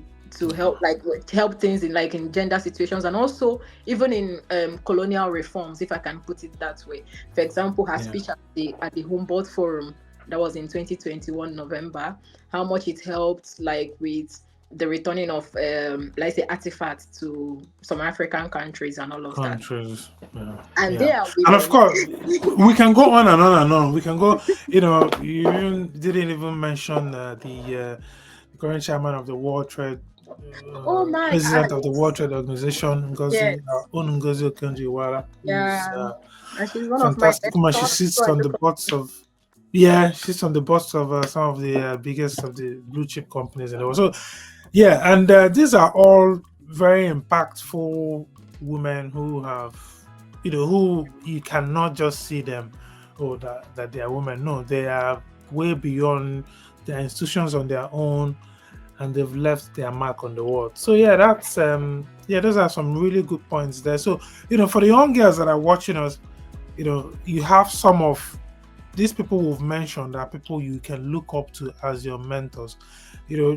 [SPEAKER 2] help like help things in like in gender situations, and also even in colonial reforms, if I can put it that way. For example, her
[SPEAKER 1] yeah.
[SPEAKER 2] speech at the Humboldt Forum, that was in 2021 November, how much it helped like with the returning of let's say artifacts to some African countries and all of that.
[SPEAKER 1] Countries. Yeah.
[SPEAKER 2] And they
[SPEAKER 1] Yeah.
[SPEAKER 2] are
[SPEAKER 1] And of
[SPEAKER 2] women.
[SPEAKER 1] course, we can go on and on and on. We can go. You even didn't even mention the current chairman of the World Trade,
[SPEAKER 2] Oh my,
[SPEAKER 1] president of the World
[SPEAKER 2] yes,
[SPEAKER 1] Trade Organization, Ngozi,
[SPEAKER 2] yes.
[SPEAKER 1] Ngozi Okonjo-Iweala, who's
[SPEAKER 2] Yeah, and she's one of my
[SPEAKER 1] fantastic woman. She
[SPEAKER 2] someone of
[SPEAKER 1] sits
[SPEAKER 2] people I
[SPEAKER 1] on the
[SPEAKER 2] look up.
[SPEAKER 1] boards of, yeah, she sits on the boards of some of the biggest of the blue chip companies in the world. So yeah, and these are all very impactful women who have, who you cannot just see them, oh, that they are women. No, they are way beyond their institutions on their own, and they've left their mark on the world. So yeah, those are some really good points there. So for the young girls that are watching us, you have some of these people we've mentioned are people you can look up to as your mentors.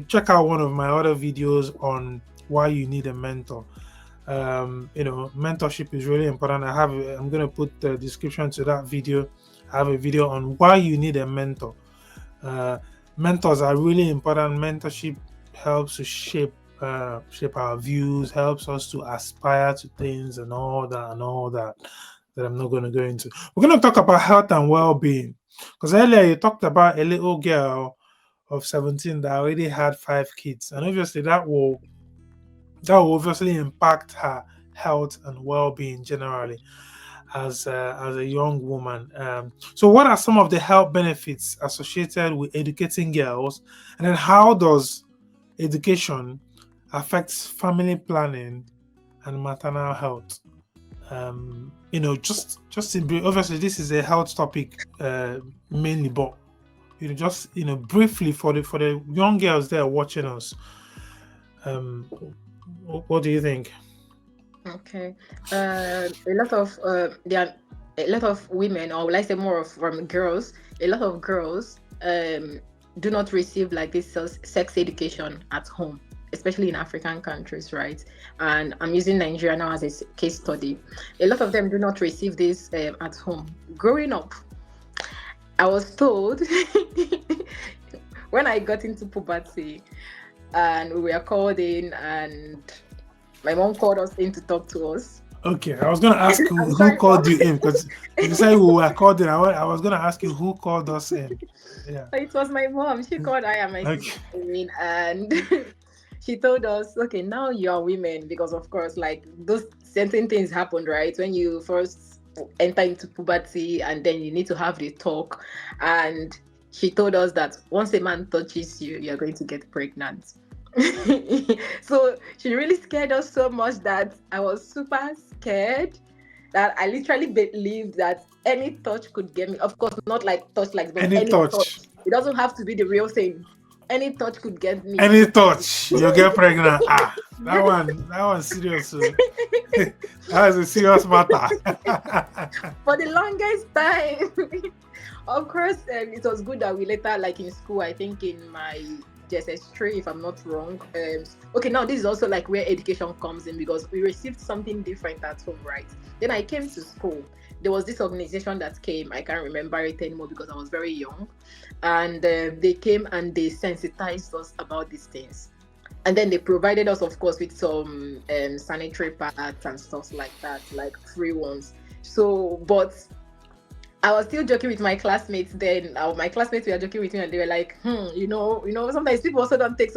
[SPEAKER 1] Check out one of my other videos on why you need a mentor. Mentorship is really important. I'm going to put the description to that video. I have a video on why you need a mentor. uh, Mentors are really important. Mentorship helps to shape our views, helps us to aspire to things and all that I'm not going to go into. We're going to talk about health and well-being, because earlier you talked about a little girl of 17 that already had 5 kids, and obviously that will obviously impact her health and well-being generally as a young woman. So, what are some of the health benefits associated with educating girls, and then how does education affect family planning and maternal health? Just in brief, obviously this is a health topic mainly, but just briefly for the young girls that are watching us. Um, what do you think?
[SPEAKER 2] Okay. A lot of there are a lot of women, or let's say more of from girls, a lot of girls do not receive like this sex education at home, especially in African countries, right? And I'm using Nigeria now as a case study. A lot of them do not receive this at home. Growing up, I was told when I got into puberty and we were called in, and my mom called us in to talk to us.
[SPEAKER 1] Okay, I was gonna ask you
[SPEAKER 2] I'm
[SPEAKER 1] who
[SPEAKER 2] sorry, mom.
[SPEAKER 1] called you in, because you said we were called in. I was gonna ask you who called us in. Yeah.
[SPEAKER 2] It was my mom. She called I and my
[SPEAKER 1] Okay.
[SPEAKER 2] sister in, and she told us, okay, now you are women, because of course, like those certain things happened, right? When you first enter into puberty, and then you need to have the talk. And she told us that once a man touches you, you're going to get pregnant. So she really scared us so much that I was super scared, that I literally believed that any touch could get me. Of course, not like touch like, but
[SPEAKER 1] Any
[SPEAKER 2] any touch.
[SPEAKER 1] touch,
[SPEAKER 2] It doesn't have to be the real thing. Any touch could get me.
[SPEAKER 1] any touch, you get pregnant. That one serious. That is a serious matter.
[SPEAKER 2] For the longest time. Of course, it was good that we later, like in school, I think in my JSS3, if I'm not wrong. Okay, now this is also like where education comes in, because we received something different at home, right? Then I came to school. There was this organization that came. I can't remember it anymore because I was very young. And they came and they sensitized us about these things. And then they provided us, of course, with some sanitary pads and stuff like that, like free ones. So, but I was still joking with my classmates then. My classmates were joking with me, and they were like, sometimes people also don't take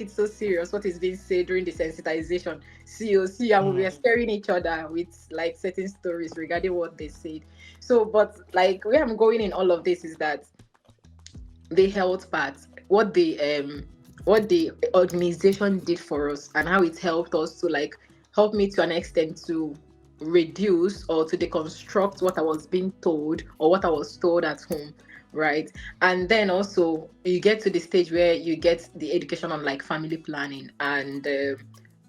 [SPEAKER 2] it so serious what is being said during the sensitization. See, and we were scaring each other with like certain stories regarding what they said. So, but like where I'm going in all of this is that the health part, what the organization did for us, and how it helped us to like help me to an extent to reduce or to deconstruct what I was being told or what I was told at home, right? And then also you get to the stage where you get the education on like family planning and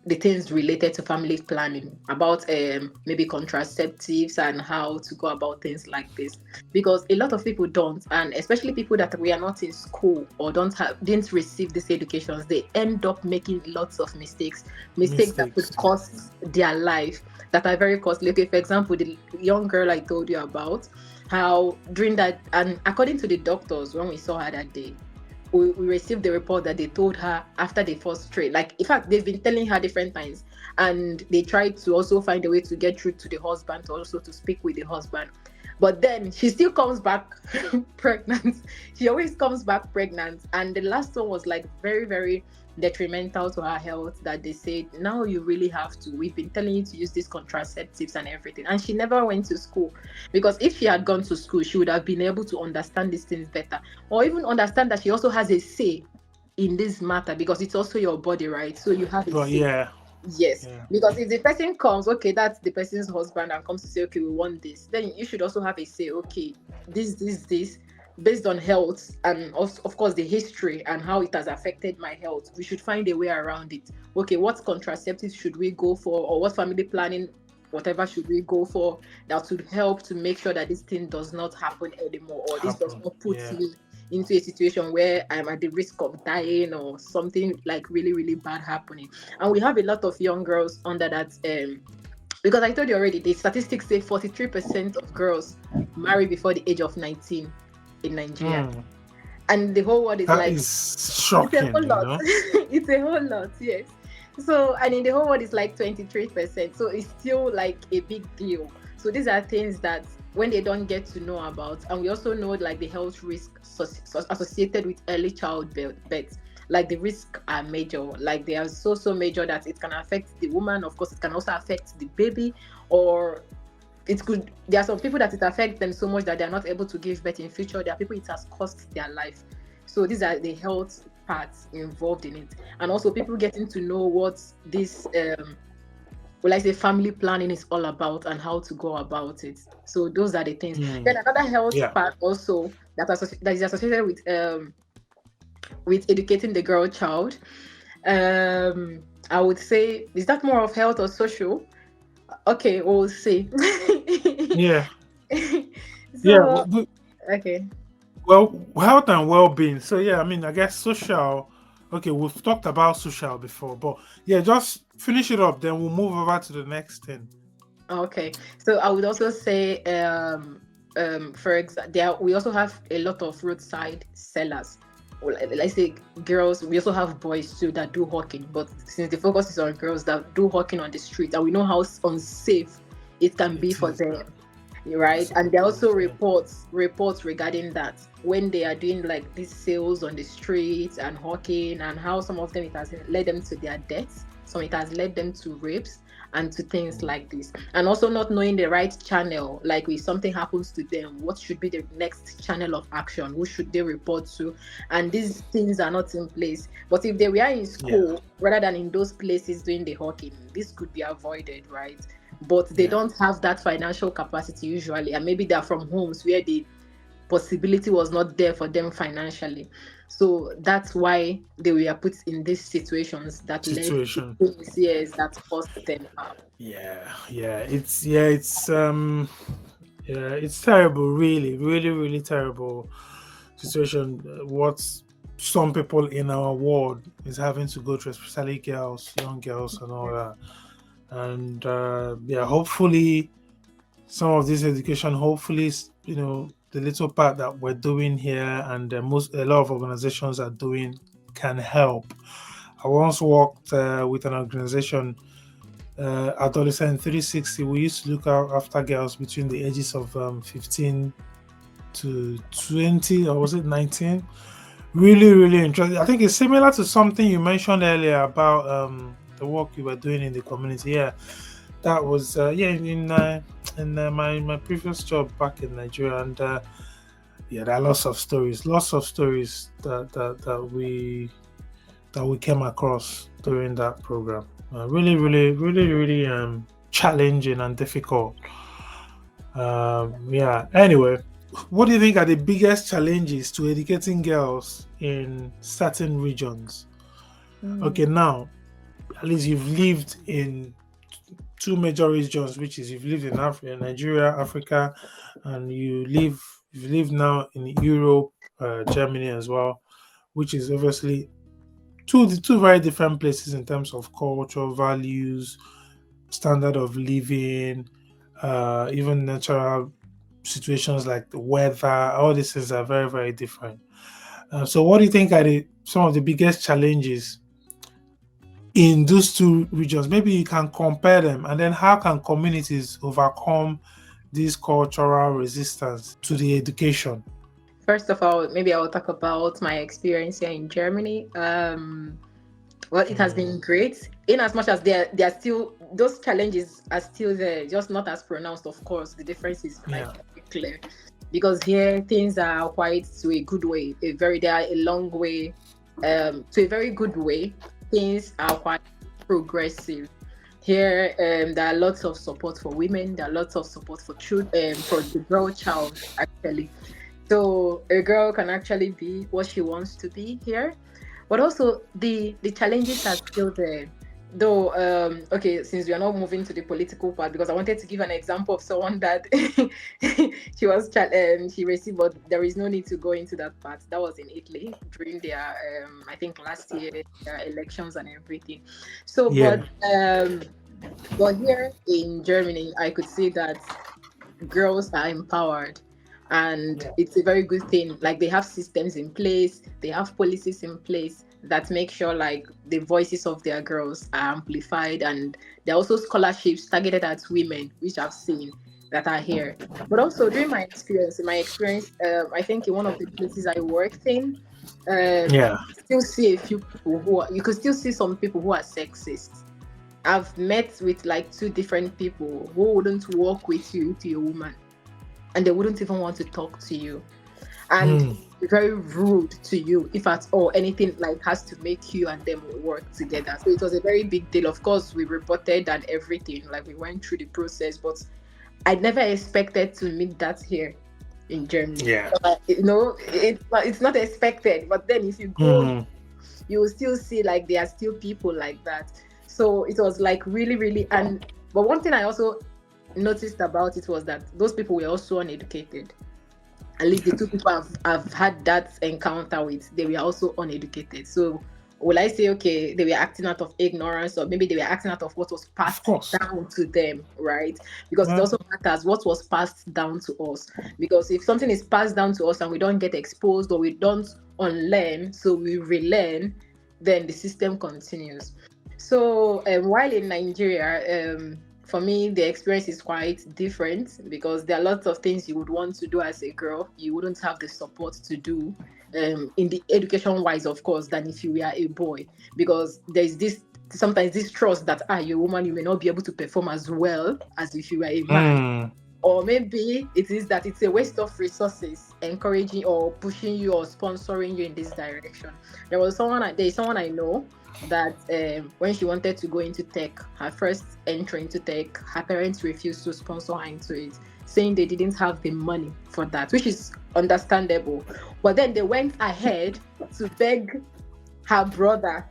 [SPEAKER 2] the things related to family planning, about maybe contraceptives and how to go about things like this, because a lot of people don't, and especially people that we are not in school or didn't receive these educations, they end up making lots of mistakes that could cost their life, that are very costly. Okay, for example, the young girl I told you about, how during that, and according to the doctors, when we saw her that day, we received the report that they told her after the first tray. Like, in fact, they've been telling her different times, and they tried to also find a way to get through to the husband, also to speak with the husband. But then she still comes back pregnant. She always comes back pregnant. And the last one was like very, very detrimental to her health, that they said, now you really have to, we've been telling you to use these contraceptives and everything. And she never went to school, because if she had gone to school, she would have been able to understand these things better, or even understand that she also has a say in this matter, because it's also your body, right? So you have a say.
[SPEAKER 1] Yeah.
[SPEAKER 2] Yes,
[SPEAKER 1] Yeah.
[SPEAKER 2] because if the person comes, okay, that's the person's husband, and comes to say, okay, we want this, then you should also have a say, okay, this, based on health and of course the history and how it has affected my health, we should find a way around it. Okay, what contraceptives should we go for, or what family planning, whatever should we go for, that would help to make sure that this thing does not happen anymore, or this does not put me into a situation where I'm at the risk of dying or something like really, really bad happening. And we have a lot of young girls under that, because I told you already, the statistics say 43% of girls marry before the age of 19 in Nigeria. And the whole world is
[SPEAKER 1] that
[SPEAKER 2] like,
[SPEAKER 1] is shocking,
[SPEAKER 2] it's a whole lot. It's a whole lot, yes. So, and in the whole world is like 23%. So it's still like a big deal. So these are things that when they don't get to know about, and we also know like the health risks associated with early childbirth, like the risks are major, like they are so major that it can affect the woman. Of course, it can also affect the baby, or there are some people that it affects them so much that they're not able to give birth in future. There are people it has cost their life. So these are the health parts involved in it, and also people getting to know what this family planning is all about and how to go about it. So those are the things. Then another health part also that is associated with educating the girl child. I would say, is that more of health or social? Okay, we'll see.
[SPEAKER 1] Yeah. Yeah.
[SPEAKER 2] So okay.
[SPEAKER 1] Well, health and well-being. So yeah, I mean, I guess social. Okay, we've talked about social before, but yeah, just finish it up. Then we'll move over to the next thing.
[SPEAKER 2] Okay, so I would also say, for example, we also have a lot of roadside sellers. Well, let's say girls. We also have boys too that do hawking, but since the focus is on girls that do hawking on the street, and we know how unsafe it can be
[SPEAKER 1] It
[SPEAKER 2] for
[SPEAKER 1] is.
[SPEAKER 2] them, right? And there are also
[SPEAKER 1] Yes, yeah.
[SPEAKER 2] reports regarding that when they are doing like these sales on the streets and hawking, and how some of them it has led them to their deaths, some it has led them to rapes and to things like this. And also not knowing the right channel, like if something happens to them, what should be the next channel of action, who should they report to, and these things are not in place. But if they were in
[SPEAKER 1] Yeah,
[SPEAKER 2] school rather than in those places doing the hawking, this could be avoided, right? But they
[SPEAKER 1] yeah.
[SPEAKER 2] don't have that financial capacity usually, and maybe they're from homes where the possibility was not there for them financially. So that's why they were put in these situations that led to
[SPEAKER 1] Situation.
[SPEAKER 2] things, yes, that caused them harm.
[SPEAKER 1] Yeah, yeah, it's terrible, really, really, really terrible situation. What some people in our world is having to go through, especially girls, young girls, and all that. And yeah, hopefully, some of this education, hopefully, the little part that we're doing here and a lot of organizations are doing can help. I once worked with an organization, Adolescent 360. We used to look out after girls between the ages of 15 to 20, or was it 19? Really, really interesting. I think it's similar to something you mentioned earlier about the work you were doing in the community. Yeah, that was yeah in my previous job back in Nigeria, and yeah, there are lots of stories that we came across during that program. Really, really, really, really challenging and difficult. Yeah. Anyway, what do you think are the biggest challenges to educating girls in certain regions? Okay,
[SPEAKER 2] Mm.
[SPEAKER 1] now at least you've lived in two major regions, which is you've lived in Africa, Nigeria, Africa, and you've lived now in Europe, Germany as well, which is obviously two very different places in terms of culture, values, standard of living, even natural situations like the weather. All these things are very, very different. So, what do you think are some of the biggest challenges in those two regions? Maybe you can compare them, and then how can communities overcome this cultural resistance to the education?
[SPEAKER 2] First of all, maybe I will talk about my experience here in Germany. Well, it has
[SPEAKER 1] Mm,
[SPEAKER 2] been great. In as much as they are still, those challenges are still there, just not as pronounced. Of course, the difference is like
[SPEAKER 1] yeah.
[SPEAKER 2] very clear, because here things are quite to a good way. They are a long way, to a very good way. Things are quite progressive. Here, there are lots of support for women. There are lots of support for children, for the girl child actually. So a girl can actually be what she wants to be here, but also the challenges are still there. Though, okay, since we are not moving to the political part, because I wanted to give an example of someone that she received, but there is no need to go into that part. That was in Italy during their, I think last year, their elections and everything. So,
[SPEAKER 1] Yeah.
[SPEAKER 2] but here in Germany, I could see that girls are empowered, and
[SPEAKER 1] Yeah.
[SPEAKER 2] it's a very good thing. Like they have systems in place, they have policies in place that make sure like the voices of their girls are amplified, and there are also scholarships targeted at women, which I've seen that are here. But also during my experience, I think in one of the places I worked in,
[SPEAKER 1] Yeah.
[SPEAKER 2] still see a few people you could still see some people who are sexist. I've met with like two different people who wouldn't work with you if you're a woman, and they wouldn't even want to talk to you, and
[SPEAKER 1] Mm,
[SPEAKER 2] very rude to you if at all anything like has to make you and them work together. So it was a very big deal. Of course, we reported and everything, like we went through the process, but I never expected to meet that here in Germany.
[SPEAKER 1] yeah.
[SPEAKER 2] It's not expected, but then if you go,
[SPEAKER 1] Mm,
[SPEAKER 2] you will still see like there are still people like that. So it was like really, really, and but one thing I also noticed about it was that those people were also uneducated. At least the two people I've had that encounter with, they were also uneducated. So will I say, okay, they were acting out of ignorance, or maybe they were acting out of what was
[SPEAKER 1] Of
[SPEAKER 2] passed
[SPEAKER 1] course.
[SPEAKER 2] down to them, right? Because it
[SPEAKER 1] Well,
[SPEAKER 2] also matters what was passed down to us. Because if something is passed down to us and we don't get exposed, or we don't unlearn, so we relearn, then the system continues. So while in Nigeria, for me, the experience is quite different, because there are lots of things you would want to do as a girl, you wouldn't have the support to do, in the education wise, of course, than if you were a boy, because there's this sometimes this trust that you're a woman, you may not be able to perform as well as if you were a man. Or maybe it is that it's a waste of resources encouraging or pushing you or sponsoring you in this direction. There's someone I know that when she wanted to go into tech, her first entry into tech, her parents refused to sponsor her into it, saying they didn't have the money for that, which is understandable. But then they went ahead to beg her brother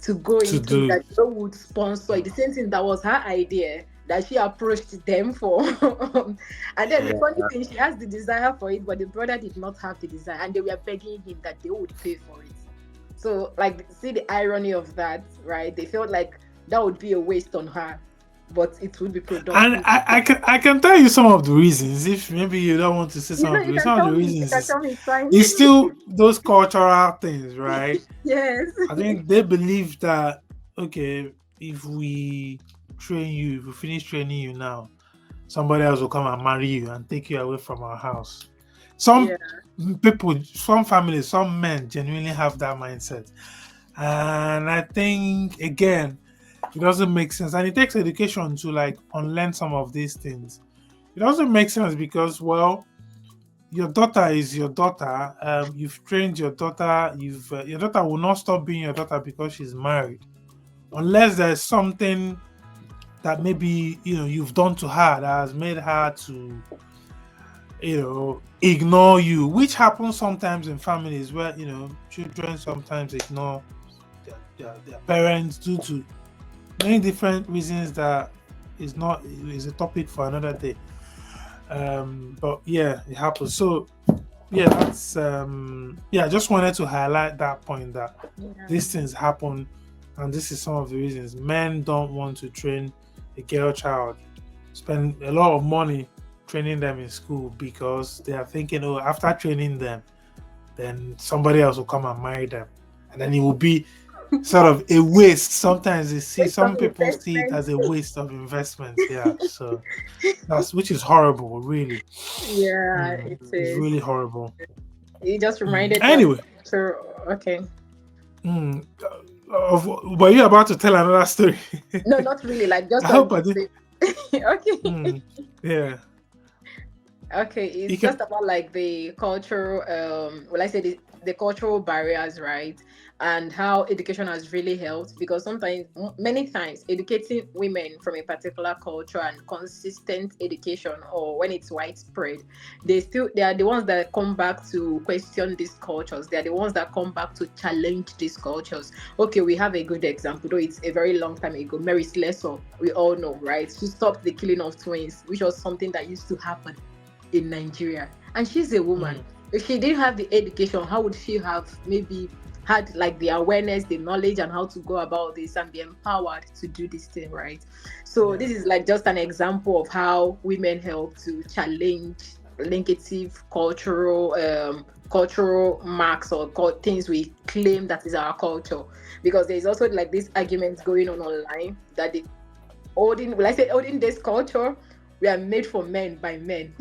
[SPEAKER 2] to go
[SPEAKER 1] to
[SPEAKER 2] into
[SPEAKER 1] do
[SPEAKER 2] that, they would sponsor it. The same thing that was her idea that she approached them for. And then the funny thing, she has the desire for it, but the brother did not have the desire, and they were begging him that they would pay for it. So, like, see the irony of that, right? They felt like that would be a waste on her, but it would be
[SPEAKER 1] and
[SPEAKER 2] productive.
[SPEAKER 1] I can tell you some of the reasons. If maybe you don't want to say some of the
[SPEAKER 2] You
[SPEAKER 1] reasons,
[SPEAKER 2] can
[SPEAKER 1] some of
[SPEAKER 2] tell
[SPEAKER 1] the
[SPEAKER 2] me. You
[SPEAKER 1] reasons
[SPEAKER 2] can tell me. It's fine.
[SPEAKER 1] is still those cultural things, right?
[SPEAKER 2] Yes.
[SPEAKER 1] I think they believe that, okay, if we train you, if we finish training you now, somebody else will come and marry you and take you away from our house. Some
[SPEAKER 2] Yeah.
[SPEAKER 1] people, some families, some men genuinely have that mindset. And I think, again, it doesn't make sense. And it takes education to like unlearn some of these things. It doesn't make sense because, well, your daughter is your daughter. You've trained your daughter. Your daughter will not stop being your daughter because she's married, unless there's something that maybe you've done to her that has made her to ignore you, which happens sometimes in families where children sometimes ignore their parents due to many different reasons that is a topic for another day. But yeah, it happens. So yeah, that's I just wanted to highlight that point that these things happen, and this is some of the reasons men don't want to train a girl child, spend a lot of money training them in school, because they are thinking, oh, after training them, then somebody else will come and marry them, and then it will be sort of a waste. Sometimes you see
[SPEAKER 2] Waste of
[SPEAKER 1] some people see it
[SPEAKER 2] investment.
[SPEAKER 1] as a waste of investment. Yeah, so which is horrible, really.
[SPEAKER 2] Yeah, it
[SPEAKER 1] It's
[SPEAKER 2] is.
[SPEAKER 1] really horrible.
[SPEAKER 2] It just reminded me of
[SPEAKER 1] Anyway,
[SPEAKER 2] okay.
[SPEAKER 1] were you about to tell another story?
[SPEAKER 2] No, not really. Like just
[SPEAKER 1] I hope I did.
[SPEAKER 2] okay.
[SPEAKER 1] Yeah,
[SPEAKER 2] Okay,
[SPEAKER 1] you
[SPEAKER 2] it's
[SPEAKER 1] can.
[SPEAKER 2] just about like the cultural well, I say the cultural barriers, right? And how education has really helped, because sometimes many times educating women from a particular culture and consistent education, or when it's widespread, they are the ones that come back to question these cultures. They are the ones that come back to challenge these cultures. Okay, we have a good example, though it's a very long time ago. Mary Slessor, we all know, right? She stopped the killing of twins, which was something that used to happen in Nigeria, and she's a woman. If she didn't have the education, how would she have maybe had like the awareness, the knowledge, and how to go about this and be empowered to do this thing, right? So this is like just an example of how women help to challenge negative cultural marks or things we claim that is our culture. Because there's also like this argument going on online that the olden days culture, we are made for men by men.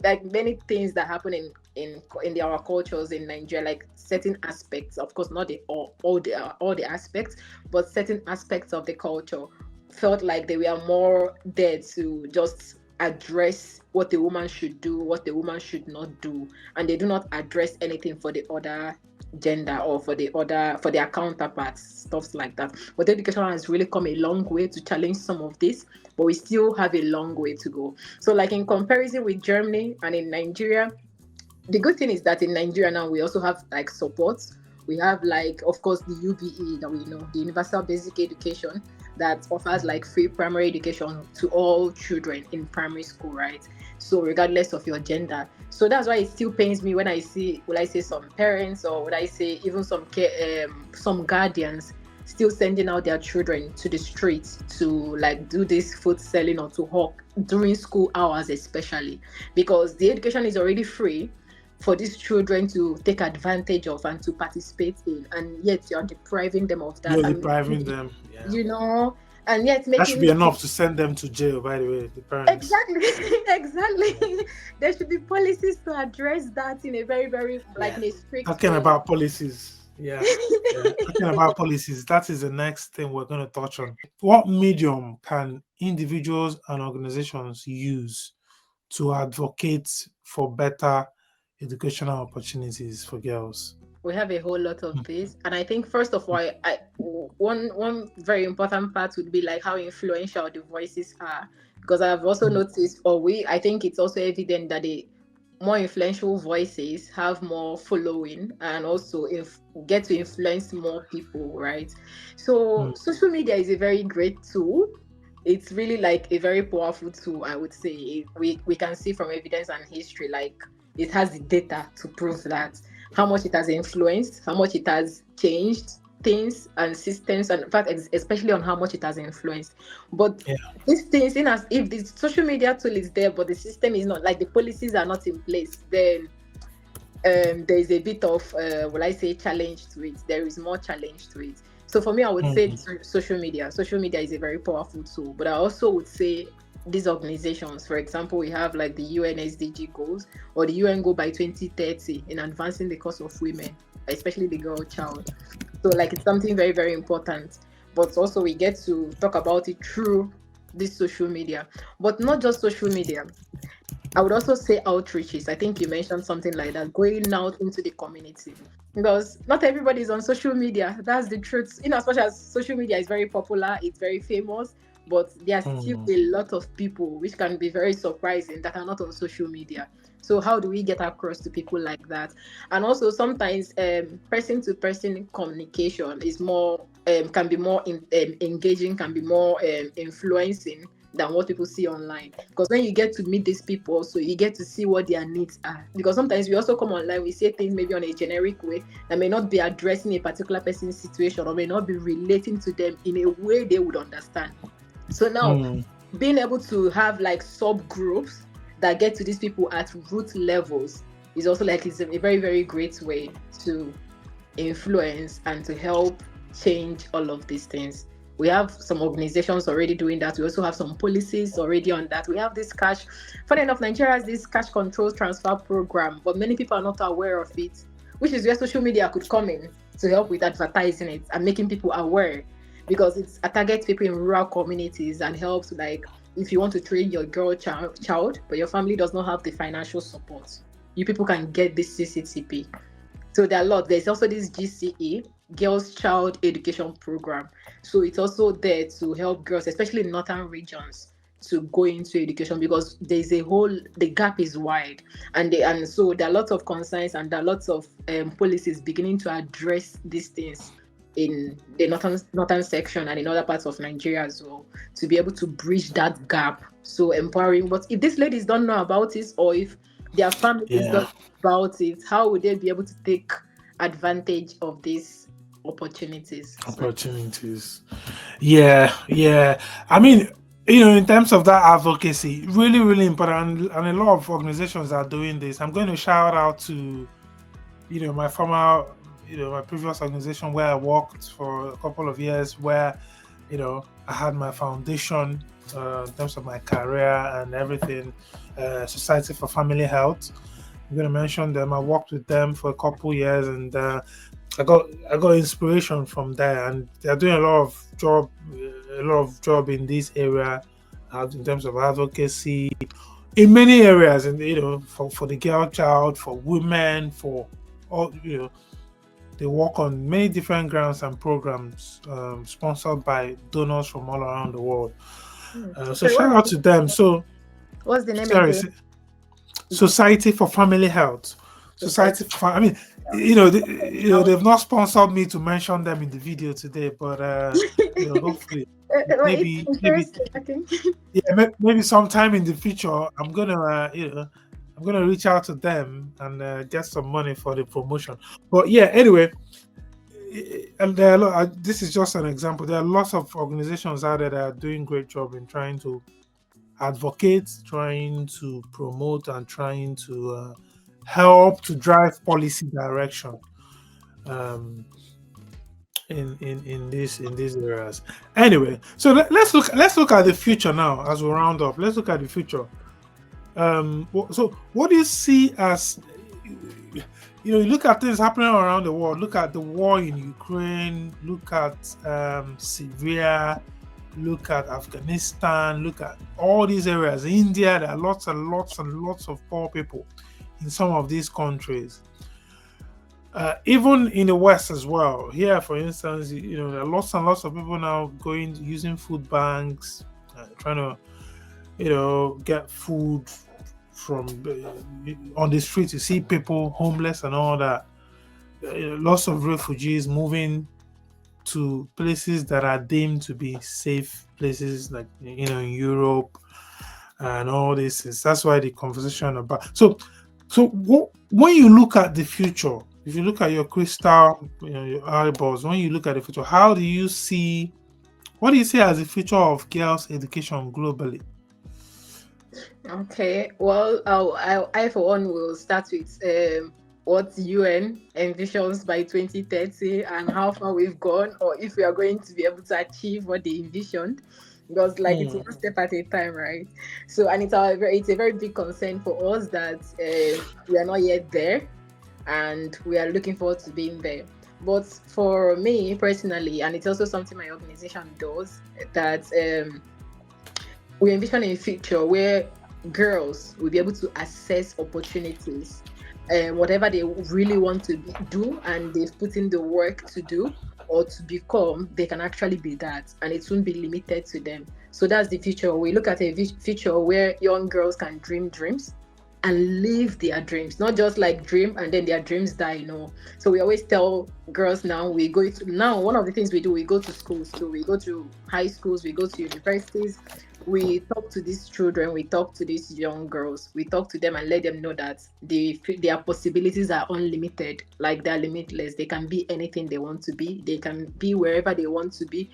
[SPEAKER 2] Like many things that happen in our cultures in Nigeria, like certain aspects, of course not all the aspects, but certain aspects of the culture felt like they were more there to just address what the woman should do, what the woman should not do, and they do not address anything for the other gender or for their counterparts, stuff like that. But education has really come a long way to challenge some of this, but we still have a long way to go. So like in comparison with Germany and in Nigeria, the good thing is that in Nigeria now we also have like support. We have like, of course, the UBE that we know, the Universal Basic Education, that offers like free primary education to all children in primary school, right? So regardless of your gender. So that's why it still pains me when I see, will I say, some parents, or would I say even some guardians still sending out their children to the streets to like do this food selling or to hawk during school hours, especially because the education is already free for these children to take advantage of and to participate in, and yet you're depriving them of that,
[SPEAKER 1] You're
[SPEAKER 2] and
[SPEAKER 1] depriving them. Yeah.
[SPEAKER 2] you know, and yet
[SPEAKER 1] That should
[SPEAKER 2] making
[SPEAKER 1] be
[SPEAKER 2] it
[SPEAKER 1] enough to send them to jail, by the way, the parents.
[SPEAKER 2] exactly exactly. There should be policies to address that in a very, very like
[SPEAKER 1] Yeah.
[SPEAKER 2] in a strict
[SPEAKER 1] Talking
[SPEAKER 2] way.
[SPEAKER 1] about policies. Yeah. Yeah. Talking about policies, that is the next thing we're going to touch on. What medium can individuals and organizations use to advocate for better educational opportunities for girls?
[SPEAKER 2] We have a whole lot of this, and I think first of all, one very important part would be like how influential the voices are, because I've also
[SPEAKER 1] Mm.
[SPEAKER 2] noticed, or we, I think it's also evident that the more influential voices have more following and also get to influence more people, right? So
[SPEAKER 1] Mm.
[SPEAKER 2] social media is a very great tool. It's really like a very powerful tool, I would say. We can see from evidence and history, like it has the data to prove that, how much it has influenced, how much it has changed things and systems, and in fact, especially on how much it has influenced. But
[SPEAKER 1] Yeah.
[SPEAKER 2] these things, in as if the social media tool is there, but the system is not, like the policies are not in place, then there is a bit of, will I say, challenge to it. There is more challenge to it. So for me, I would say
[SPEAKER 1] Mm.
[SPEAKER 2] social media. Social media is a very powerful tool, but I also would say these organizations, for example, we have like the UN SDG goals, or the UN goal by 2030 in advancing the cause of women, especially the girl child. So like it's something very, very important. But also we get to talk about it through this social media. But not just social media. I would also say outreaches. I think you mentioned something like that, going out into the community. Because not everybody is on social media. That's the truth. In as much as social media is very popular, it's very famous, but there are still
[SPEAKER 1] Mm.
[SPEAKER 2] a lot of people, which can be very surprising, that are not on social media. So how do we get across to people like that? And also sometimes person to person communication is more can be more engaging, can be more influencing than what people see online, because when you get to meet these people, so you get to see what their needs are, because sometimes we also come online, we say things maybe on a generic way that may not be addressing a particular person's situation, or may not be relating to them in a way they would understand. So now
[SPEAKER 1] Mm.
[SPEAKER 2] being able to have like subgroups that get to these people at root levels is also like, it's a very, very great way to influence and to help change all of these things. We have some organizations already doing that. We also have some policies already on that. We have this cash. Funny enough, Nigeria has this cash control transfer program, but many people are not aware of it, which is where social media could come in to help with advertising it and making people aware, because it targets people in rural communities and helps, like if you want to train your girl child, but your family does not have the financial support, you people can get this CCTP. So there are a lot. There's also this GCE, Girls Child Education Program. So it's also there to help girls, especially in northern regions, to go into education, because there's the gap is wide, and so there are lots of concerns, and there are lots of policies beginning to address these things in the northern section and in other parts of Nigeria as well, to be able to bridge that gap. So empowering. But if these ladies don't know about it, or if their families
[SPEAKER 1] Yeah.
[SPEAKER 2] don't know about it, how would they be able to take advantage of these opportunities? So
[SPEAKER 1] Opportunities. Yeah, yeah. I mean, in terms of that advocacy, really, really important, and a lot of organizations are doing this. I'm going to shout out to, my former, my previous organization where I worked for a couple of years, where, I had my foundation in terms of my career and everything, Society for Family Health. I'm going to mention them. I worked with them for a couple years, and I got inspiration from there, and they're doing a lot of job in this area, in terms of advocacy in many areas, and for the girl child, for women, for all. They work on many different grants and programs sponsored by donors from all around the world. So
[SPEAKER 2] sorry,
[SPEAKER 1] shout out to them. So
[SPEAKER 2] what's the name
[SPEAKER 1] sorry,
[SPEAKER 2] again?
[SPEAKER 1] Society for Family Health.
[SPEAKER 2] Society.
[SPEAKER 1] I mean, they've not sponsored me to mention them in the video today, but hopefully.
[SPEAKER 2] It's
[SPEAKER 1] maybe
[SPEAKER 2] interesting. I think.
[SPEAKER 1] yeah, maybe sometime in the future, I'm gonna reach out to them and get some money for the promotion. But yeah, anyway, and there are this is just an example. There are lots of organizations out there that are doing great job in trying to advocate, trying to promote, and trying to help to drive policy direction um, in these areas. Anyway, so let's look at the future now as we round up. Let's look at the future. So what do you see as you look at things happening around the world. Look at the war in Ukraine. Look at Syria. Look at Afghanistan. Look at all these areas. India. There are lots and lots and lots of poor people in some of these countries. Even in the West as well. Here, for instance, there are lots and lots of people now going using food banks, trying to get food from on the street. You see people homeless and all that. Lots of refugees moving to places that are deemed to be safe places, like in Europe and all this. That's why the conversation about. So when you look at the future, if you look at your crystal, your eyeballs, when you look at the future, what do you see as the future of girls' education globally?
[SPEAKER 2] Okay. Well, I for one will start with what UN envisions by 2030 and how far we've gone, or if we are going to be able to achieve what they envisioned. Because it's one step at a time, right? So, and it's a very big concern for us that we are not yet there, and we are looking forward to being there. But for me personally, and it's also something my organization does, that we envision a future where girls will be able to access opportunities, whatever they really want to do, and they've put in the work to do or to become, they can actually be that, and it won't be limited to them. So that's the future. We look at a future where young girls can dream dreams and live their dreams, not just like dream and then their dreams die. No. So we always tell girls now, one of the things we do, we go to schools, so we go to high schools, we go to universities, we talk to these children, we talk to these young girls, we talk to them and let them know that their possibilities are unlimited, like they're limitless. They can be anything they want to be, they can be wherever they want to be.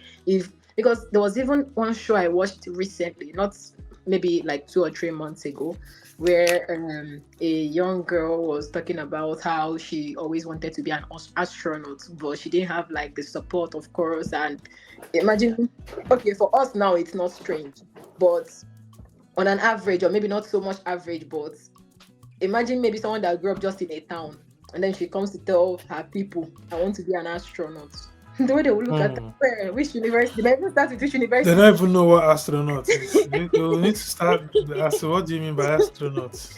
[SPEAKER 2] Because there was even one show I watched recently, not maybe like 2 or 3 months ago, where a young girl was talking about how she always wanted to be an astronaut, but she didn't have like the support, of course. And imagine, okay, for us now it's not strange, but on an average, or maybe not so much average, but imagine maybe someone that grew up just in a town, and then she comes to tell her people, I want to be an astronaut. The way they will look at her, which university? They even start with which university?
[SPEAKER 1] They don't even know what astronaut is. They will need to start asking, what do you mean by astronauts?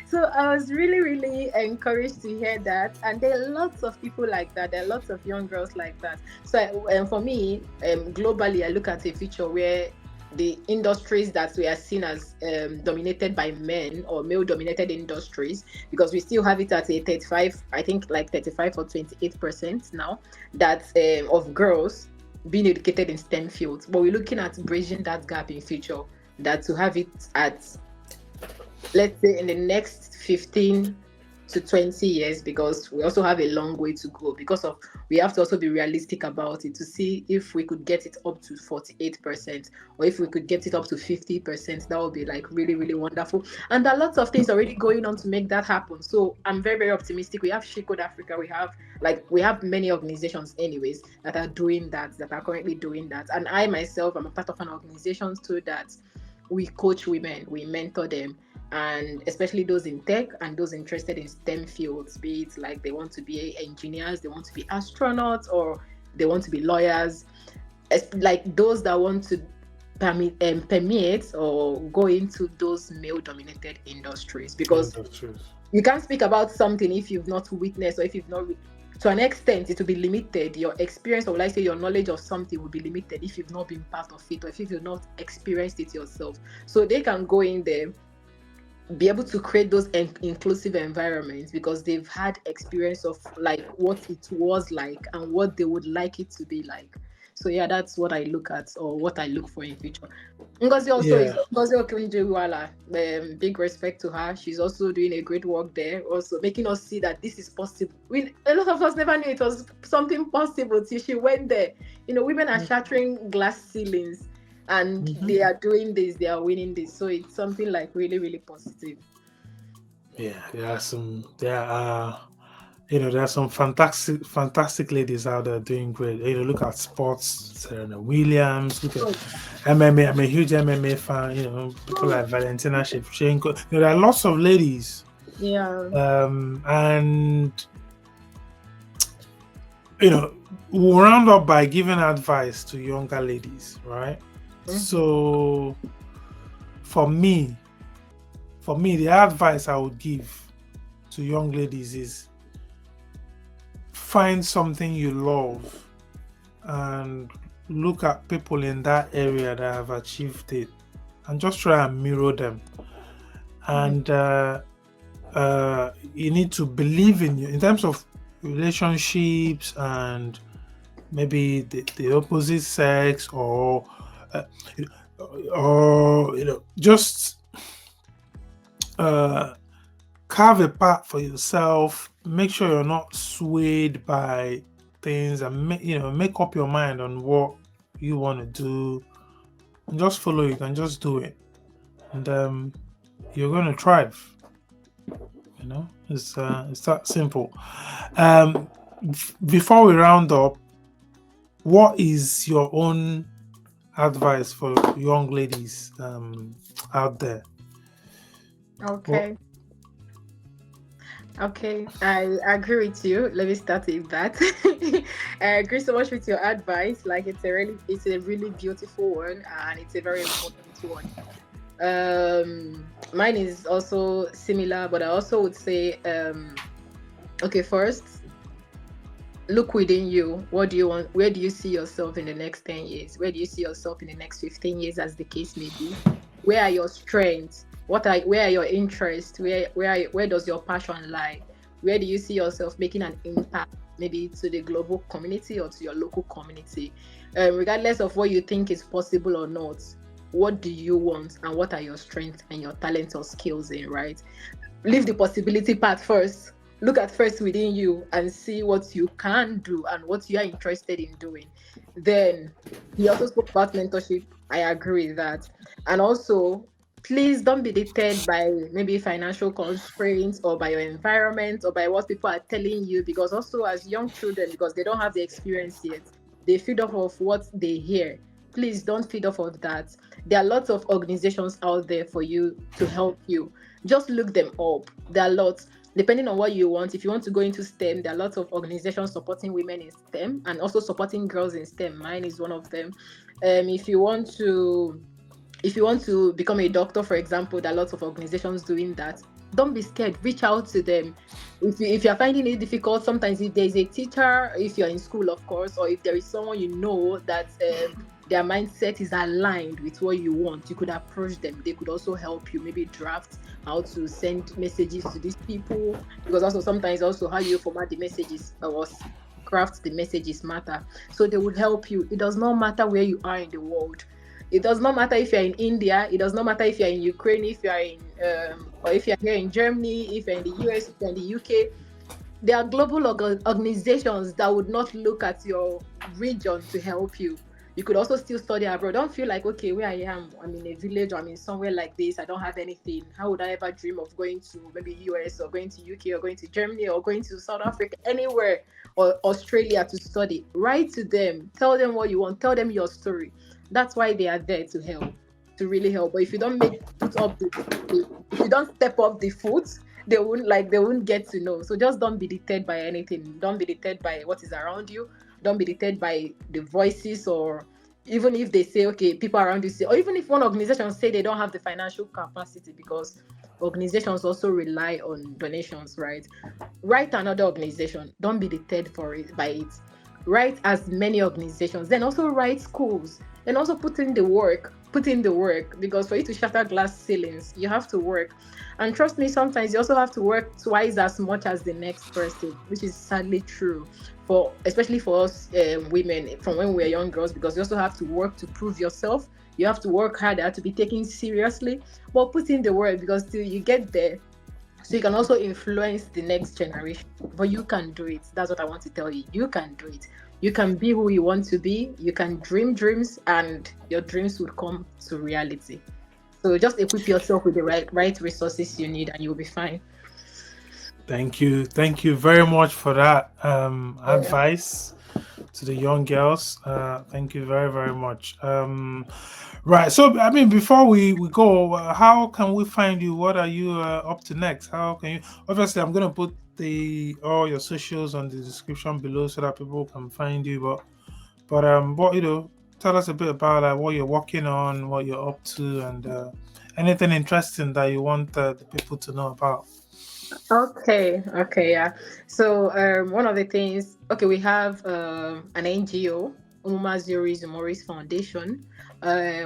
[SPEAKER 2] So I was really, really encouraged to hear that, and there are lots of people like that. There are lots of young girls like that. So for me, globally, I look at a future where the industries that we are seen as dominated by men, or male-dominated industries, because we still have it at a 35, I think like 35 or 28% now, that of girls being educated in STEM fields. But we're looking at bridging that gap in future, that to have it at, let's say, in the next 15 to 20 years, because we also have a long way to go, because of we have to also be realistic about it to see if we could get it up to 48%, or if we could get it up to 50%. That would be like really, really wonderful. And there are lots of things already going on to make that happen. So I'm very, very optimistic. We have She Code Africa, we have many organizations anyways that are doing that are currently doing that. And I myself, I'm a part of an organization too, that we coach women, we mentor them, and especially those in tech and those interested in STEM fields, be it like they want to be engineers, they want to be astronauts, or they want to be lawyers, like those that want to permeate or go into those male-dominated industries. Because you can't speak about something if you've not witnessed, or if you've not to an extent, it will be limited. Your experience, or your knowledge of something will be limited if you've not been part of it, or if you've not experienced it yourself. So they can go in there, be able to create those inclusive environments, because they've had experience of like what it was like and what they would like it to be like. So yeah, that's what I look at or what I look for in future. Ngozi also is
[SPEAKER 1] Yeah,
[SPEAKER 2] Ngozi Okonjo-Iweala. Big respect to her. She's also doing a great work there, also making us see that this is possible. A lot of us never knew it was something possible till she went there. Women are shattering glass ceilings, and they
[SPEAKER 1] hmm
[SPEAKER 2] are doing this. They are winning this. So it's something like really, really positive.
[SPEAKER 1] yeah. There are some fantastic ladies out there doing great. Look at sports, Serena Williams. Look at
[SPEAKER 2] Oh,
[SPEAKER 1] MMA. I'm a huge MMA fan. People like Valentina Shevchenko. There are lots of ladies,
[SPEAKER 2] yeah.
[SPEAKER 1] and we'll round up by giving advice to younger ladies, right?
[SPEAKER 2] Mhm.
[SPEAKER 1] So, for me, the advice I would give to young ladies is find something you love and look at people in that area that have achieved it and just try and mirror them. And you need to believe in you in terms of relationships and maybe the opposite sex, uh, just uh, carve a path for yourself. Make sure you're not swayed by things, and make up your mind on what you want to do, and just follow it and just do it, and you're going to thrive. It's that simple. Before we round up, what is your own advice for young ladies out there? What?
[SPEAKER 2] Okay. Okay, I agree with you. Let me start with that. I agree so much with your advice. Like it's a really beautiful one, and it's a very important one. Mine is also similar, but I also would say, okay, first, look within you. What do you want? Where do you see yourself in the next 10 years? Where do you see yourself in the next 15 years, as the case may be? Where are your strengths? Where are your interests? Where does your passion lie? Where do you see yourself making an impact, maybe to the global community or to your local community? Regardless of what you think is possible or not, what do you want, and what are your strengths and your talents or skills in, right? Leave the possibility part first. Look at first within you and see what you can do and what you are interested in doing. Then he also spoke about mentorship. I agree with that. And also, please don't be deterred by maybe financial constraints or by your environment or by what people are telling you, because also as young children, because they don't have the experience yet, they feed off of what they hear. Please don't feed off of that. There are lots of organizations out there for you to help you. Just look them up. There are lots, depending on what you want. If you want to go into STEM, there are lots of organizations supporting women in STEM and also supporting girls in STEM. Mine is one of them. If you want to become a doctor, for example, there are lots of organizations doing that. Don't be scared. Reach out to them. If you're finding it difficult, sometimes if there's a teacher, if you're in school, of course, or if there is someone you know that their mindset is aligned with what you want, you could approach them. They could also help you, maybe draft how to send messages to these people, because also sometimes also how you format the messages or craft the messages matter. So they would help you. It does not matter where you are in the world. It does not matter if you're in India. It does not matter if you're in Ukraine, if you're in or if you're here in Germany, if you're in the US, if you're in the UK. There are global organizations that would not look at your region to help you. You could also still study abroad. Don't feel like, okay, where I am, I'm in a village, or I'm in somewhere like this, I don't have anything. How would I ever dream of going to maybe US or going to UK or going to Germany or going to South Africa, anywhere, or Australia to study? Write to them, tell them what you want, tell them your story. That's why they are there to help, to really help. But if you don't if you don't step up the foot, they won't get to know. So just don't be deterred by anything. Don't be deterred by what is around you. Don't be deterred by the voices, or even if they say, okay, people around you say, or even if one organization say they don't have the financial capacity, because organizations also rely on donations, right? Write another organization. Don't be deterred by it. Write as many organizations. Then also write schools. Then also put in the work. Put in the work, because for you to shatter glass ceilings, you have to work. And trust me, sometimes you also have to work twice as much as the next person, which is sadly true. especially for us women from when we were young girls, because you also have to work to prove yourself. You have to work harder to be taken seriously, but put in the work, because till you get there, so you can also influence the next generation. But you can do it. That's what I want to tell you. You can do it. You can be who you want to be. You can dream dreams, and your dreams will come to reality. So just equip yourself with the right resources you need, and you'll be fine.
[SPEAKER 1] Thank you. Thank you very much for that
[SPEAKER 2] Yeah.
[SPEAKER 1] advice to the young girls. Thank you very, very much. Right. So, I mean, before we go, how can we find you? What are you up to next? How can you? Obviously, I'm going to put all your socials on the description below so that people can find you. What tell us a bit about what you're working on, what you're up to, and anything interesting that you want the people to know about.
[SPEAKER 2] Okay, yeah. So one of the things, okay, we have an NGO, Uma Zuri's Morris Foundation.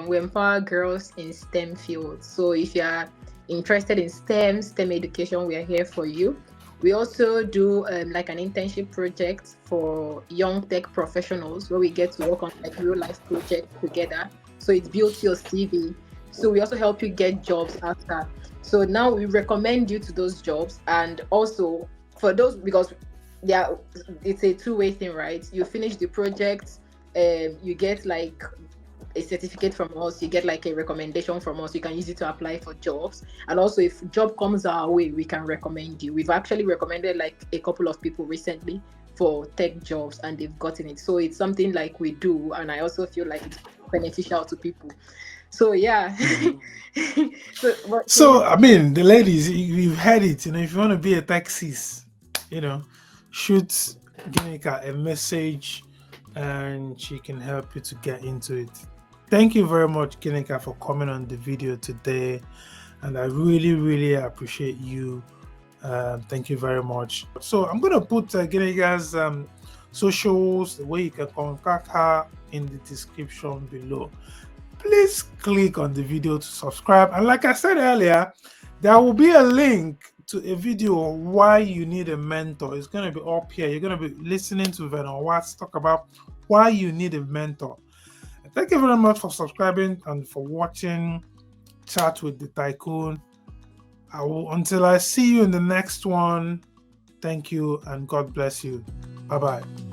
[SPEAKER 2] We empower girls in STEM fields. So if you are interested in STEM education, we are here for you. We also do like an internship project for young tech professionals, where we get to work on like real life projects together. So it builds your CV. So we also help you get jobs after. So now we recommend you to those jobs, and also for those, because yeah, it's a two-way thing, right? You finish the project, you get like a certificate from us, you get like a recommendation from us, you can use it to apply for jobs. And also if job comes our way, we can recommend you. We've actually recommended like a couple of people recently for tech jobs, and they've gotten it. So it's something like we do, and I also feel like it's beneficial to people. So yeah. So but
[SPEAKER 1] So, I mean, the ladies, you've heard it. If you want to be a taxis, shoot Ginika a message, and she can help you to get into it. Thank you very much, Ginika, for coming on the video today, and I really, really appreciate you. Thank you very much. So, I'm gonna put Ginika's socials, the way you can contact her, in the description below. Please click on the video to subscribe, and like I said earlier, there will be a link to a video on why you need a mentor. It's going to be up here. You're going to be listening to Vernon Watts talk about why you need a mentor. And thank you very much for subscribing and for watching Chat with the Tycoon. Until I see you in the next one, thank you and God bless you. Bye bye.